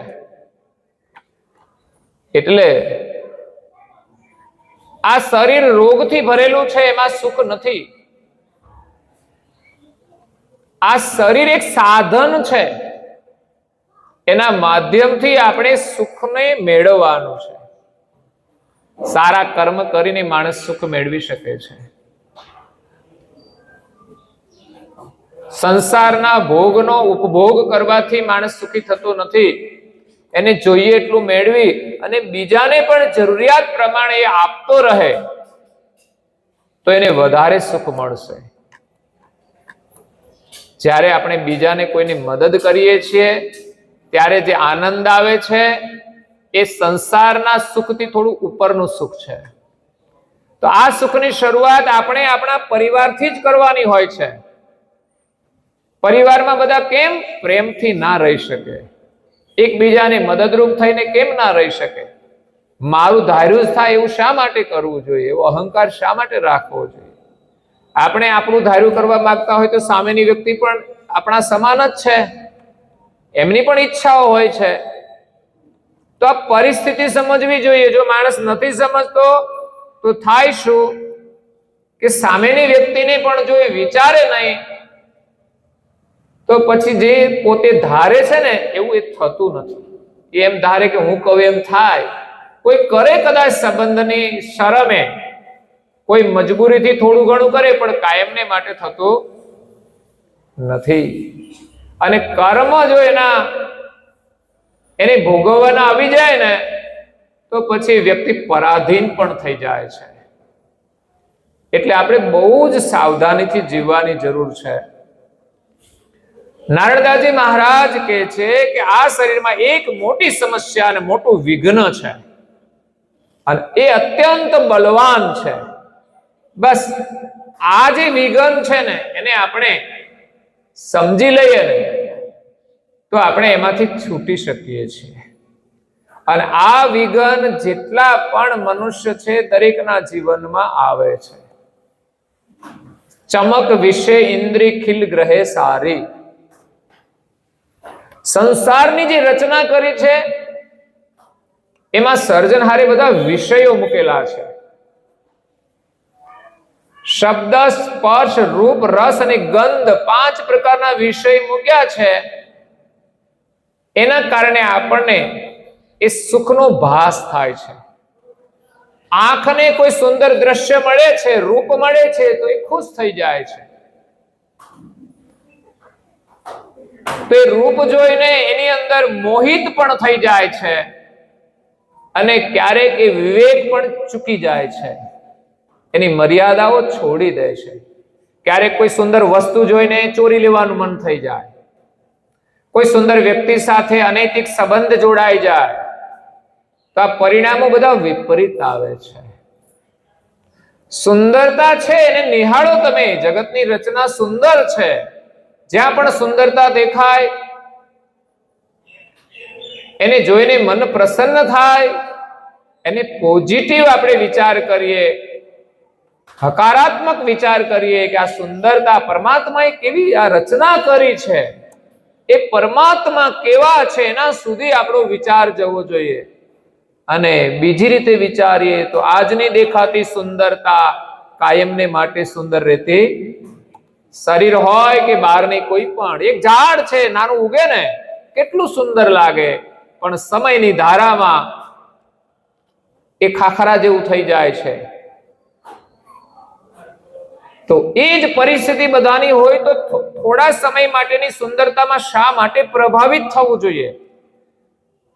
એટલે આ શરીર રોગથી ભરેલું છે, એમાં સુખ નથી. આ શરીર એક સાધન છે, એના માધ્યમથી આપણે સુખને મેળવવાનું છે. સારા કર્મ કરીને માણસ સુખ મેળવી શકે છે. સંસારના ભોગનો ઉપભોગ કરવાથી માણસ સુખી થતો નથી. એને જોઈએ એટલું મેળવી અને બીજાને પણ જરૂરિયાત પ્રમાણે આપતો રહે તો એને વધારે સુખ મળશે. જ્યારે આપણે બીજાને કોઈની મદદ કરીએ છીએ ત્યારે જે આનંદ આવે છે એ સંસારના સુખથી થોડું ઉપરનું સુખ છે. તો આ સુખની શરૂઆત આપણે આપણા પરિવારથી જ કરવાની હોય છે. પરિવારમાં બધા કેમ પ્રેમથી ના રહી શકે? એકબીજાને મદદરૂપ થઈને કેમ ના રહી શકે? મારું ધાર્યું જ થાય એવું શા માટે કરવું જોઈએ? એવો અહંકાર શા માટે રાખવો જોઈએ? આપણે આપણું ધાર્યું કરવા માંગતા હોય તો સામેની વ્યક્તિ પણ આપણા સમાન જ છે, એમની પણ ઈચ્છાઓ હોય છે. તો આ પરિસ્થિતિ સમજવી જોઈએ. જો માણસ નથી સમજતો તો થાય શું કે સામેની વ્યક્તિને પણ જો એ વિચારે નહીં તો પછી જે પોતે ધારે છે ને એવું એ થતું નથી. એમ ધારે કે હું કહું એમ થાય. કોઈ કરે કદાચ સંબંધની શરમે, કોઈ મજબૂરીથી થોડું ઘણું કરે, પણ કાયમને માટે થતું નથી. અને કર્મ જો એને ભોગવવાના આવી જાય ને તો પછી વ્યક્તિ પરાધીન પણ થઈ જાય છે. એટલે આપણે બહુ જ સાવધાનીથી જીવવાની જરૂર છે. નારદજી મહારાજ કહે છે કે આ શરીરમાં એક મોટી સમસ્યા અને મોટું વિઘ્ન છે અને એ અત્યંત બલવાન છે. બસ આ જે વિઘ્ન છે ને એને આપણે સમજી લઈએ ને તો આપણે એમાંથી છૂટી શકીએ છીએ. અને આ વિઘ્ન જેટલા પણ મનુષ્ય છે દરેકના જીવનમાં આવે છે. ચમક વિશે ઇન્દ્રિય ખિલ ગ્રહે સારી. સંસારની જે રચના કરી છે એમાં સર્જનહારે બધા વિષયો મૂકેલા છે. શબ્દ, સ્પર્શ, રૂપ, રસ અને ગંધ 5 પ્રકારના વિષય મૂક્યા છે. એના કારણે આપણને એ સુખનો ભાસ થાય છે. આંખને કોઈ સુંદર દ્રશ્ય મળે છે, રૂપ મળે છે તો એ ખુશ થઈ જાય છે. તો એ રૂપ જોઈને એની અંદર મોહિત પણ થઈ જાય છે અને ક્યારેક એ વિવેક પણ ચૂકી જાય છે, એની મર્યાદાઓ છોડી દે છે. ક્યારેક કોઈ સુંદર વસ્તુ જોઈને ચોરી લેવાનું મન થઈ જાય, કોઈ સુંદર વ્યક્તિ સાથે અનૈતિક સંબંધ જોડાઈ જાય તો આ પરિણામો બધા વિપરીત આવે છે. સુંદરતા છે એને નિહાળો તમે. જગતની રચના સુંદર છે. જ્યાં પણ સુંદરતા દેખાય એને જોઈને મન પ્રસન્ન થાય. એને પોઝિટિવ આપણે વિચાર કરીએ, હકારાત્મક વિચાર કરીએ કે આ સુંદરતા પરમાત્માએ કેવી આ રચના કરી છે, એ પરમાત્મા કેવા છે એના સુધી આપણો વિચાર જવો જોઈએ. અને બીજી રીતે વિચારીએ તો આજની દેખાતી સુંદરતા કાયમને માટે સુંદર રહેતી શરીર હોય કે બહારની કોઈ પણ એક ઝાડ છે નાનું ઉગે ને કેટલું સુંદર લાગે, પણ સમયની ધારામાં એ ખાખરા જેવું થઈ જાય છે. તો એ જ પરિસ્થિતિ બધાની હોય તો થોડા સમય માટેની સુંદરતામાં શા માટે પ્રભાવિત થવું જોઈએ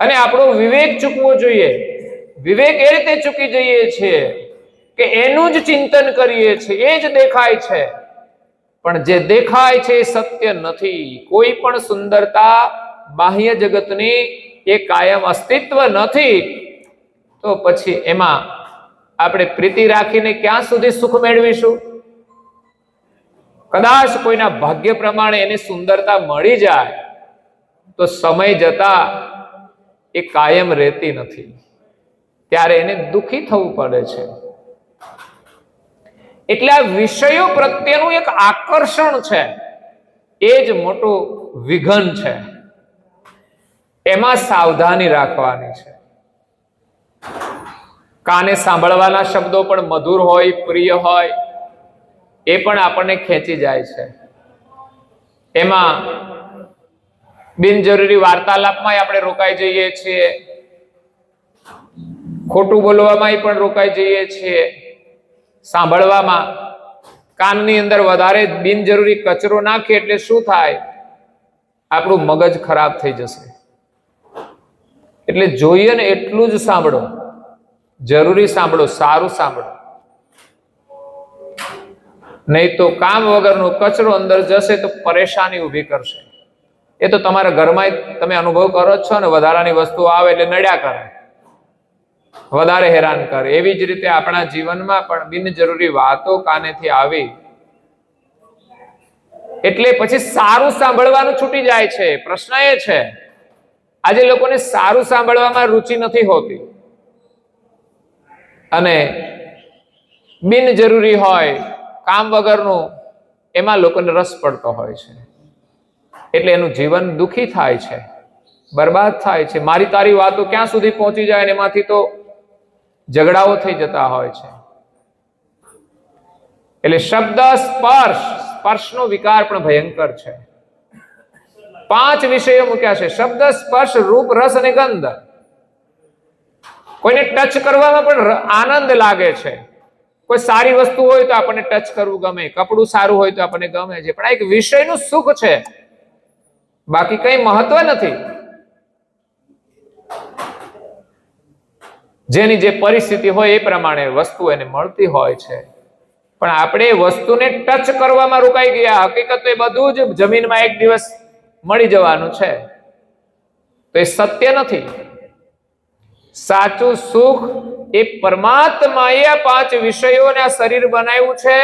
અને આપણો વિવેક ચૂકવો જોઈએ? વિવેક એ રીતે ચૂકી જઈએ છીએ કે એનું જ ચિંતન કરીએ છીએ, એ જ દેખાય છે, પણ જે દેખાય છે એ સત્ય નથી. કોઈ પણ સુંદરતા બાહ્ય જગતની એ કાયમ અસ્તિત્વ નથી. તો પછી એમાં આપણે પ્રીતિ રાખીને ક્યાં સુધી સુખ મેળવીશું? કદાચ કોઈના ભાગ્ય પ્રમાણે એની સુંદરતા મળી જાય તો સમય જતા એ કાયમ રહેતી નથી, ત્યારે એને દુઃખી થવું પડે છે. એટલે આ વિષયો પ્રત્યેનું એક આકર્ષણ છે, એ જ મોટું વિઘન છે. એમાં સાવધાની રાખવાની છે. કાને સાંભળવાના શબ્દો પણ મધુર હોય, પ્રિય હોય, એ પણ આપણને ખેંચી જાય છે. એમાં બિનજરૂરી વાર્તાલાપમાં આપણે રોકાઈ જઈએ છીએ, ખોટું બોલવામાં પણ રોકાઈ જઈએ છીએ. સાંભળવામાં કાનની અંદર વધારે બિનજરૂરી કચરો નાખીએ એટલે શું થાય? આપણું મગજ ખરાબ થઈ જશે. એટલે જોઈએ ને એટલું જ સાંભળો, જરૂરી સાંભળો, સારું સાંભળો, નહીં તો કામ વગરનો કચરો અંદર જશે તો પરેશાની ઊભી કરશે. એ તો તમારા ઘરમાં તમે અનુભવ કરો જ છો ને, વધારાની વસ્તુ આવે એટલે નડ્યા કરે, વધારે હેરાન કરે. એવી જ રીતે આપણા જીવનમાં પણ બિનજરૂરી વાતો કાનેથી આવી એટલે પછી સારું સાંભળવાનું છૂટી જાય છે. પ્રશ્ન એ છે આજે લોકોને સારું સાંભળવામાં રુચિ નથી હોતી અને બિનજરૂરી હોય, કામ વગરનું, એમાં લોકોને રસ પડતો હોય છે. એટલે એનું જીવન દુઃખી થાય છે, બરબાદ થાય છે. મારી તારી વાતો ક્યાં સુધી પહોંચી જાય અને એમાંથી તો ઝઘડાઓ થઈ જતા હોય છે. એટલે શબ્દ સ્પર્શનો વિકાર પણ ભયંકર છે. 5 વિષયો મૂક્યા છે: શબ્દ, સ્પર્શ, રૂપ, રસ અને ગંધ. કોઈને ટચ કરવામાં પણ આનંદ લાગે છે. કોઈ સારી વસ્તુ હોય તો આપણને ટચ કરવું ગમે, કપડું સારું હોય તો આપણને ગમે છે, પણ આ એક વિષયનું સુખ છે, બાકી કઈ મહત્વ નથી. જેની જે પરિસ્થિતિ હોય એ પ્રમાણે વસ્તુ એને મળતી હોય છે, પણ આપણે વસ્તુને ટચ કરવામાં રોકાઈ ગયા. હકીકત એ બધું જ જમીનમાં એક દિવસ મળી જવાનું છે, તો એ સત્ય નથી. સાચું સુખ એ પરમાત્માએ આ 5 વિષયોને આ શરીર બનાવ્યું છે,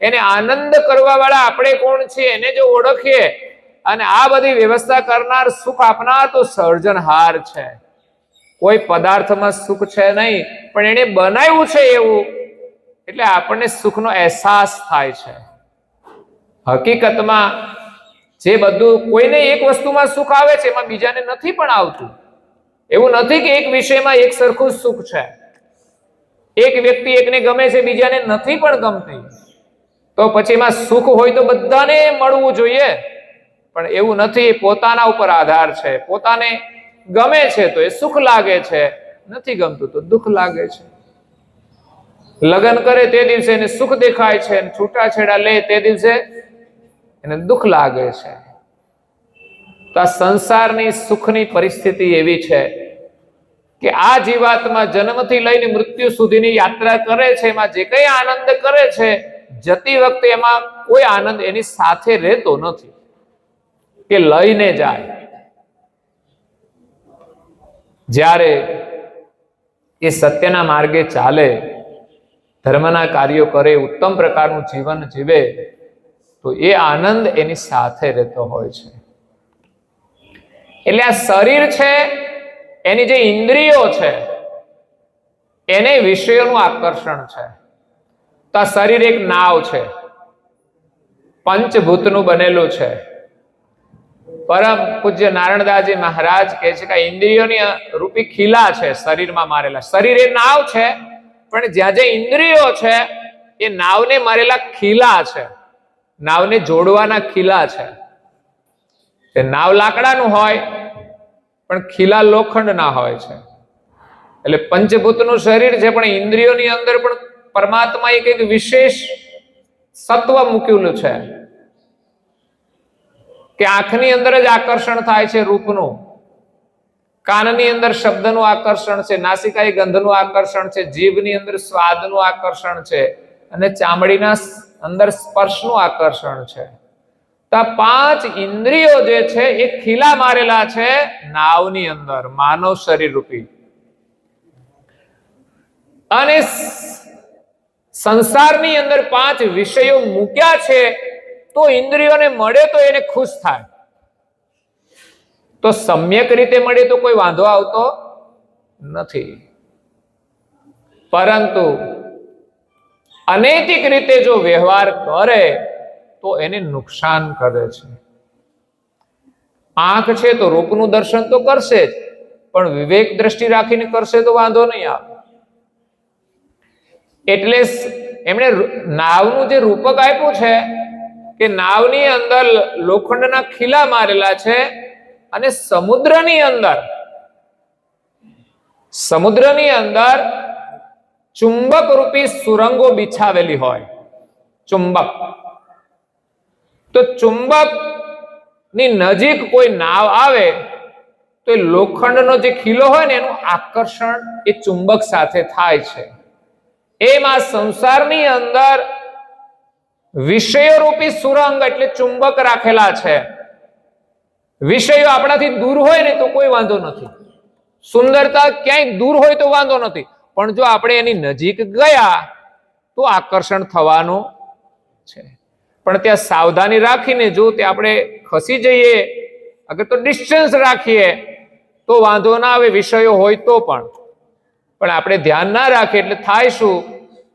એને આનંદ કરવા વાળા આપણે કોણ છીએ એને જો ઓળખીએ અને આ બધી વ્યવસ્થા કરનાર, સુખ આપનાર તો સર્જનહાર છે. કોઈ પદાર્થમાં સુખ છે નહીં, પણ એને બનાવ્યું છે એવું, એટલે આપણને સુખનો અહેસાસ થાય છે. હકીકતમાં જે બધું કોઈને એક વસ્તુમાં સુખ આવે છે એમાં બીજાને નથી પણ આવતું. એવું નથી કે એક વિષયમાં એક સરખું સુખ છે. એક વ્યક્તિ એકને ગમે છે, બીજાને નથી પણ ગમતી, તો પછી એમાં સુખ હોય તો બધાને મળવું જોઈએ, પણ એવું નથી. પોતાના ઉપર આધાર છે. પોતાને ગમે છે તો એ સુખ લાગે છે, નથી ગમતું તો દુઃખ લાગે છે. લગ્ન કરે તે દિવસે એને સુખ દેખાય છે, છૂટાછેડા લે તે દિવસે એને દુઃખ લાગે છે. તો આ સંસારની સુખની પરિસ્થિતિ એવી છે કે આ જીવાત્મા જન્મથી લઈને મૃત્યુ સુધીની યાત્રા કરે છે, એમાં જે કઈ આનંદ કરે છે, જતી વખતે એમાં કોઈ આનંદ એની સાથે રહેતો નથી કે લઈને જાય. જ્યારે એ સત્યના માર્ગે ચાલે, ધર્મના કાર્યો કરે, ઉત્તમ પ્રકારનું જીવન જીવે, તો એ આનંદ એની સાથે રહેતો હોય છે. એટલે આ શરીર છે, એની જે ઇન્દ્રિયો છે, એને વિષયોનું આકર્ષણ છે. તો આ શરીર એક નાવ છે, પંચભૂતનું બનેલું છે. પરમ પૂજ્ય નારાયણદાસજી મહારાજ કહે છે કે ઇન્દ્રિયોની રૂપી ખીલા છે શરીરમાં મારેલા. શરીર એ નાવ છે, પણ જ્યાં જે ઇન્દ્રિયો છે એ નાવને મારેલા ખીલા છે, નાવને જોડવાના ખીલા છે. એ નાવ લાકડાનું હોય પણ ખીલા લોખંડના હોય છે. એટલે પંચભૂતનું શરીર છે પણ ઇન્દ્રિયોની અંદર પણ પરમાત્માએ કંઈક વિશેષ સત્વ મૂકેલું છે કે આંખની અંદર જ આકર્ષણ થાય છે રૂપનું, કાનની અંદર શબ્દનું આકર્ષણ છે, નાસિકાએ ગંધનું આકર્ષણ છે, જીભની અંદર સ્વાદનું આકર્ષણ છે અને ચામડીના અંદર સ્પર્શનું આકર્ષણ છે. તો આ 5 ઇન્દ્રિયો જે છે એ ખીલા મારેલા છે નાવની અંદર, માનવ શરીર રૂપી. અને સંસારની અંદર 5 વિષયો મૂક્યા છે તો ઇન્દ્રિયોને મળે તો એને ખુશ થાય. તો સમ્યક રીતે મળે તો કોઈ વાંધો આવતો નથી, પરંતુ અનૈતિક રીતે જો વ્યવહાર કરે તો એને નુકસાન કરે છે. આંખ છે તો રૂપનું દર્શન તો કરશે જ, પણ વિવેક દ્રષ્ટિ રાખીને કરશે તો વાંધો નહીં આવે. એટલે એમણે નાવનું જે રૂપક આપ્યું છે કે નાવની અંદર લોખંડના ખીલા મારેલા છે અને સમુદ્રની અંદર ચુંબક રૂપી સુરંગો બિછાવેલી હોય. ચુંબક તો ચુંબક ની નજીક કોઈ નાવ આવે તો એ લોખંડનો જે ખીલો હોય ને એનું આકર્ષણ એ ચુંબક સાથે થાય છે. એમ આ સંસારની અંદર વિષયો રૂપી સુરંગ એટલે ચુંબક રાખેલા છે. વિષયો આપણાથી દૂર હોય ને તો કોઈ વાંધો નથી, સુંદરતા ક્યાંય દૂર હોય તો વાંધો નથી, પણ જો આપણે એની નજીક ગયા તો આકર્ષણ થવાનું છે. પણ ત્યાં સાવધાની રાખીને જો તે આપણે ખસી જઈએ, અગર તો ડિસ્ટન્સ રાખીએ તો વાંધો ના આવે, વિષયો હોય તો પણ આપણે ધ્યાન ના રાખીએ એટલે થાય શું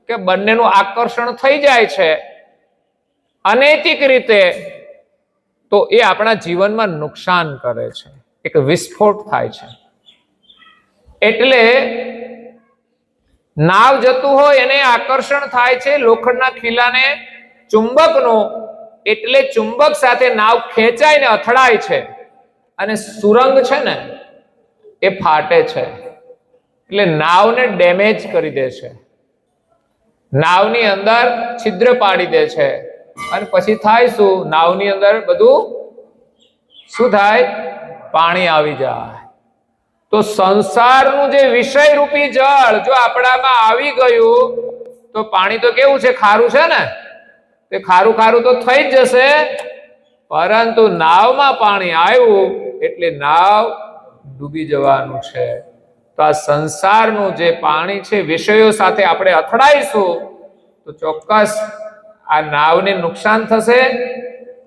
કે બંનેનું આકર્ષણ થઈ જાય છે અનૈતિક રીતે, તો એ આપણા જીવનમાં નુકસાન કરે છે, એક વિસ્ફોટ થાય છે. એટલે નાવ જતું હોય એને આકર્ષણ થાય છે લોખંડના ખીલાને, ચુંબકનો, એટલે ચુંબક સાથે નાવ ખેંચાય ને અથડાય છે અને સુરંગ છે ને એ ફાટે છે. એટલે નાવને ડેમેજ કરી દે છે, નાવની અંદર છિદ્ર પાડી દે છે અને પછી થાય શું, નાવની અંદર બધું શું થાય, પાણી આવી જાય. તો સંસારનું જે વિષય રૂપી જળ જો આપણામાં આવી ગયું તો પાણી તો કેવું છે, ખારું છે ને, તે ખારું ખારું તો થઈ જ જશે, પરંતુ નાવમાં પાણી આવ્યું એટલે નાવ ડૂબી જવાનું છે. તો આ સંસારનું જે પાણી છે વિષયો સાથે આપણે અથડાઈશું તો ચોક્કસ આ નાવને નુકસાન થશે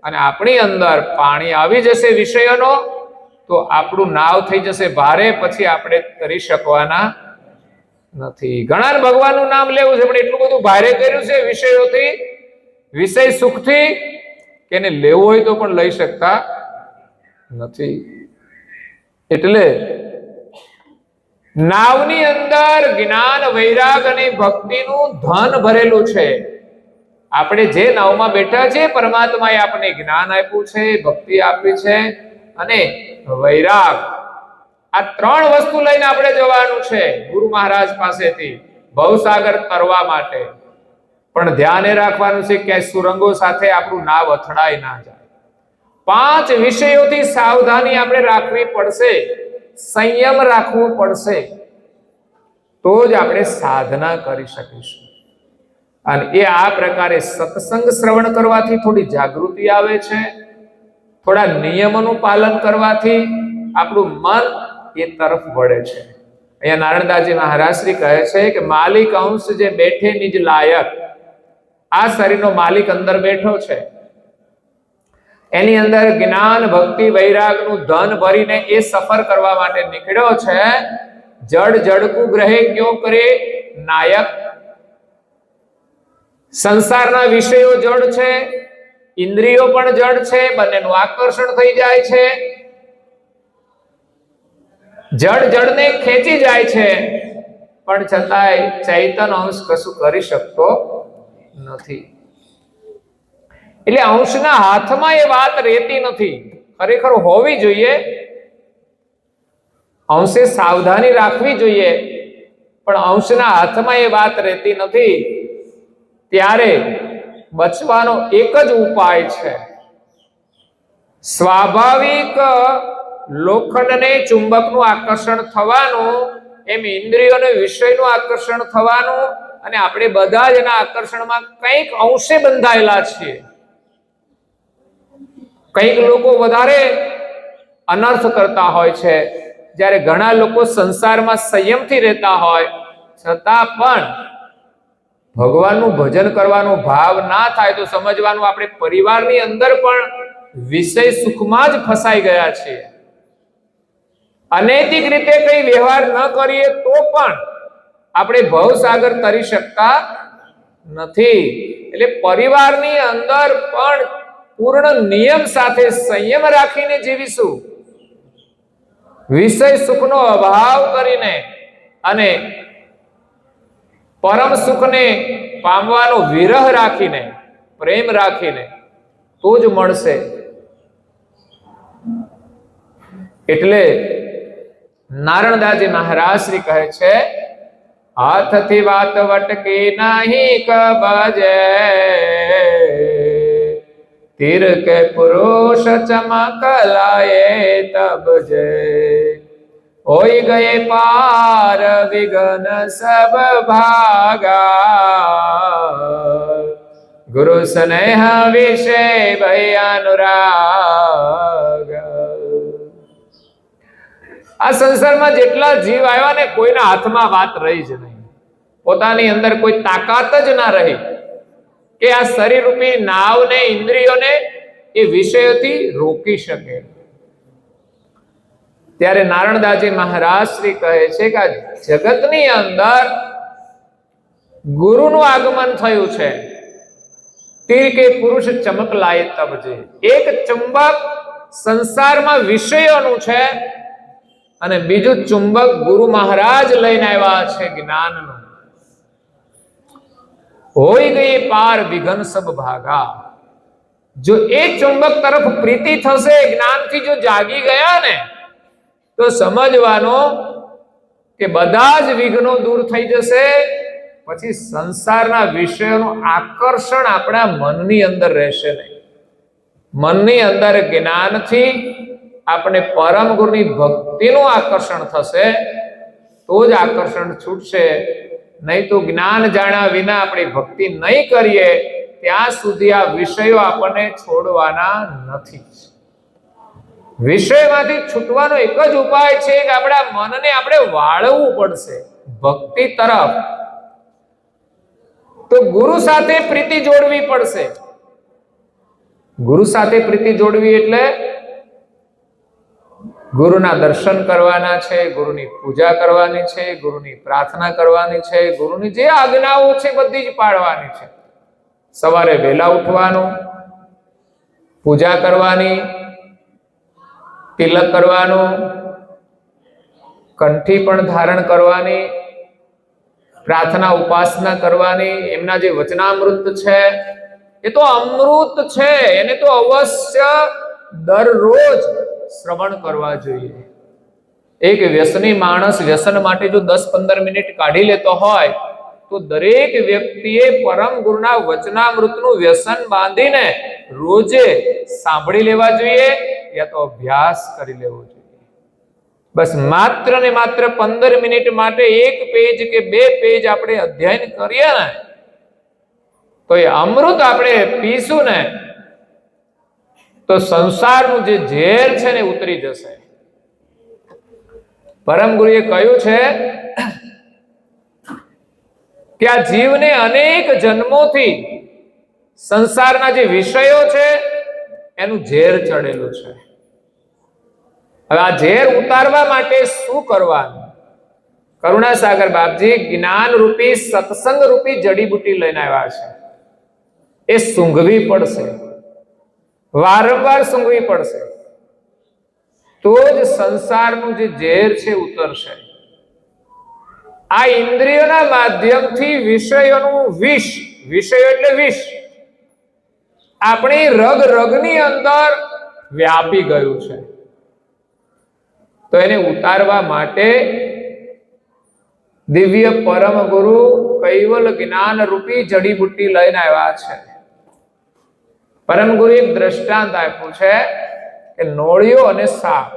અને આપણી અંદર પાણી આવી જશે વિષયોનો, તો આપણું નાવ થઈ જશે ભારે, પછી આપણે તરી શકવાના નથી. ઘણા ભગવાનનું નામ લેવું છે પણ એટલું બધું ભારે કર્યું છે વિષયોથી, વિષય સુખથી, કે એને લેવું હોય તો પણ લઈ શકતા નથી. એટલે નાવની અંદર જ્ઞાન, વૈરાગ અને ભક્તિનું ધન ભરેલું છે. આપણે જે નાવમાં બેઠા છીએ પરમાત્માએ આપણને જ્ઞાન આપ્યું છે, ભક્તિ આપી છે અને વૈરાગ. આ 3 વસ્તુ લઈને આપણે જવાનું છે ગુરુ મહારાજ પાસેથી ભવસાગર તરવા માટે. પણ ધ્યાને રાખવાનું છે કે સુરંગો સાથે આપણું નાવ અથડાઈ ના જાય. 5 વિષયોથી સાવધાની આપણે રાખવી પડશે, સંયમ રાખવો પડશે, તો જ આપણે સાધના કરી શકીશું. અને એ આ પ્રકારે સત્સંગ શ્રવણ કરવાથી થોડી જાગૃતિ આવે છે, થોડા નિયમોનું પાલન કરવાથી આપણું મન એ તરફ વળે છે. અહીંયા નારાયણદાસજી મહારાજ શ્રી કહે છે કે માલિક અંશ જે બેઠે નિજ લાયક, આ શરીરનો માલિક અંદર બેઠો છે, એની અંદર જ્ઞાન, ભક્તિ, વૈરાગનું ધન ભરીને એ સફર કરવા માટે નીકળ્યો છે. જડ જડકું ગ્રહે ક્યો કરે નાયક. સંસારના વિષયો જડ છે, ઇન્દ્રિયો પણ જડ છે, બંનેનું આકર્ષણ થઈ જાય છે. જડ જડને ખેંચી જાય છે, પણ છતાંય ચૈતન્ય અંશ કશું કરી શકતો નથી. એટલે અંશના હાથમાં એ વાત રહેતી નથી. ખરેખર હોવી જોઈએ, અંશે સાવધાની રાખવી જોઈએ, પણ અંશના હાથમાં એ વાત રહેતી નથી. ત્યારે બચવાનો એક જ ઉપાય છે. સ્વાભાવિક લોખંડને ચુંબકનું આકર્ષણ થવાનું, એમ ઇન્દ્રિયોને વિષયનું આકર્ષણ થવાનું, અને આપણે બધા જ એના આકર્ષણમાં કંઈક અંશે બંધાયેલા છીએ. કંઈક લોકો વધારે અનર્થ કરતા હોય છે, જ્યારે ઘણા લોકો સંસારમાં સંયમથી રહેતા હોય છતાં પણ ભગવાનનું ભજન કરવાનો ભાવ ના થાય તો સમજવાનું આપણે પરિવારની અંદર પણ વિષય સુખમાં જ ફસાઈ ગયા છીએ. અનૈતિક રીતે કઈ વ્યવહાર ન કરીએ તો પણ આપણે ભવસાગર તરી શકતા નથી. એટલે પરિવારની અંદર પણ પૂર્ણ નિયમ સાથે સંયમ રાખીને જીવીશું. વિષય સુખનો અભાવ કરીને અને પરમ સુખને પામવાનો વિરહ રાખીને, પ્રેમ રાખીને તો જ મળશે. એટલે નારણદાસજી મહારાજ શ્રી કહે છે, હાથથી વાત વટકે નહીં કબજે, તીર કે પુરુષ ચમક લાયે તબ જે, હોઈ ગયે પાર વિઘન સબ ભાગા, ગુરુ સ્નેહ વિશે ભય અનુરાગ. આ સંસારમાં જેટલા જીવ આવ્યા ને કોઈના હાથમાં વાત રહી જ નહીં. પોતાની અંદર કોઈ તાકાત જ ના રહી કે આ શરીર રૂપી નાવને, ઇન્દ્રિયોને એ વિષયોથી રોકી શકે. ત્યારે નારણદાસજી મહારાજ શ્રી કહે છે કે આ જગતની અંદર ગુરુનું આગમન થયું છે. તીર કે પુરુષ ચમક લાય તબ જે, એક ચુંબક સંસારમાં વિષયોનું છે અને બીજું ચુંબક ગુરુ મહારાજ લઈને આવ્યા છે જ્ઞાનનું. હોઈ ગઈ પાર વિઘન સબ ભાગા. જો એ ચુંબક તરફ પ્રીતિ થશે, જ્ઞાનથી જો જાગી ગયા ને, તો સમજવાનો કે બધા જ વિઘ્નો દૂર થઈ જશે. પછી સંસારના વિષયોનું આકર્ષણ આપણા મનની અંદર રહેશે નહીં. મનની અંદર જ્ઞાનથી આપણે પરમ ગુરુની ભક્તિનું આકર્ષણ થશે તો જ આકર્ષણ છૂટશે. નહીં તો જ્ઞાન જાણ્યા વિના આપણે ભક્તિ નહીં કરીએ ત્યાં સુધી આ વિષયો આપણને છોડવાના નથી. વિષયમાંથી છૂટવાનો એક જ ઉપાય છે કે આપણા મનને આપણે વાળવું પડશે ભક્તિ તરફ. તો ગુરુ સાથે પ્રીતિ જોડવી પડશે. ગુરુ સાથે પ્રીતિ જોડવી એટલે ગુરુના દર્શન કરવાના છે, ગુરુની પૂજા કરવાની છે, ગુરુની પ્રાર્થના કરવાની છે, ગુરુની જે આજ્ઞાઓ છે બધી જ પાળવાની છે. સવારે વહેલા ઉઠવાનું, પૂજા કરવાની, તિલક કરવાનું, કંઠી પણ ધારણ કરવાની, પ્રાર્થના ઉપાસના કરવાની. એમના જે વચનામૃત છે એ તો અમૃત છે, એને તો અવશ્ય દરરોજ શ્રવણ કરવા જોઈએ. એક વ્યસની માણસ વ્યસન માટે જો 10-15 મિનિટ કાઢી લેતો હોય તો દરેક વ્યક્તિએ પરમ ગુરુના વચનામૃતનું વ્યસન બાંધીને રોજે સાંભળી લેવા જોઈએ યા તો અભ્યાસ કરી લેવો જોઈએ. બસ માત્ર ને માત્ર 15 મિનિટ માટે 1 પેજ કે 2 પેજ આપણે અધ્યયન કરીએ ને તો એ અમૃત આપણે પીશું ને તો સંસારનું જે ઝેર છે ને ઉતરી જશે. પરમ ગુરુએ કહ્યું છે કે આ જીવને અનેક જન્મોથી સંસારના જે વિષયો છે એનું ઝેર ચડેલું છે. હવે આ ઝેર ઉતારવા માટે શું કરવાનું? કરુણાસાગર બાપજી જ્ઞાન રૂપી સત્સંગ રૂપી જડીબુટી લઈને આવ્યા છે. એ સૂંઘવી પડશે, વારંવાર સૂંઘવી પડશે તો જ સંસારનું જે ઝેર છે ઉતરશે. આ ઇન્દ્રિયોના માધ્યમથી વિષયોનું વિષ વિષયો એટલે વિષ આપણી રગ રગની અંદર વ્યાપી ગયું છે. તો એને ઉતારવા માટે દિવ્ય પરમ ગુરુ કૈવલ જ્ઞાન રૂપી જડીબુટ્ટી લઈને આવ્યા છે. પરમ ગુરુ એક દ્રષ્ટાંત આપ્યું છે કે નોળિયો અને સાપ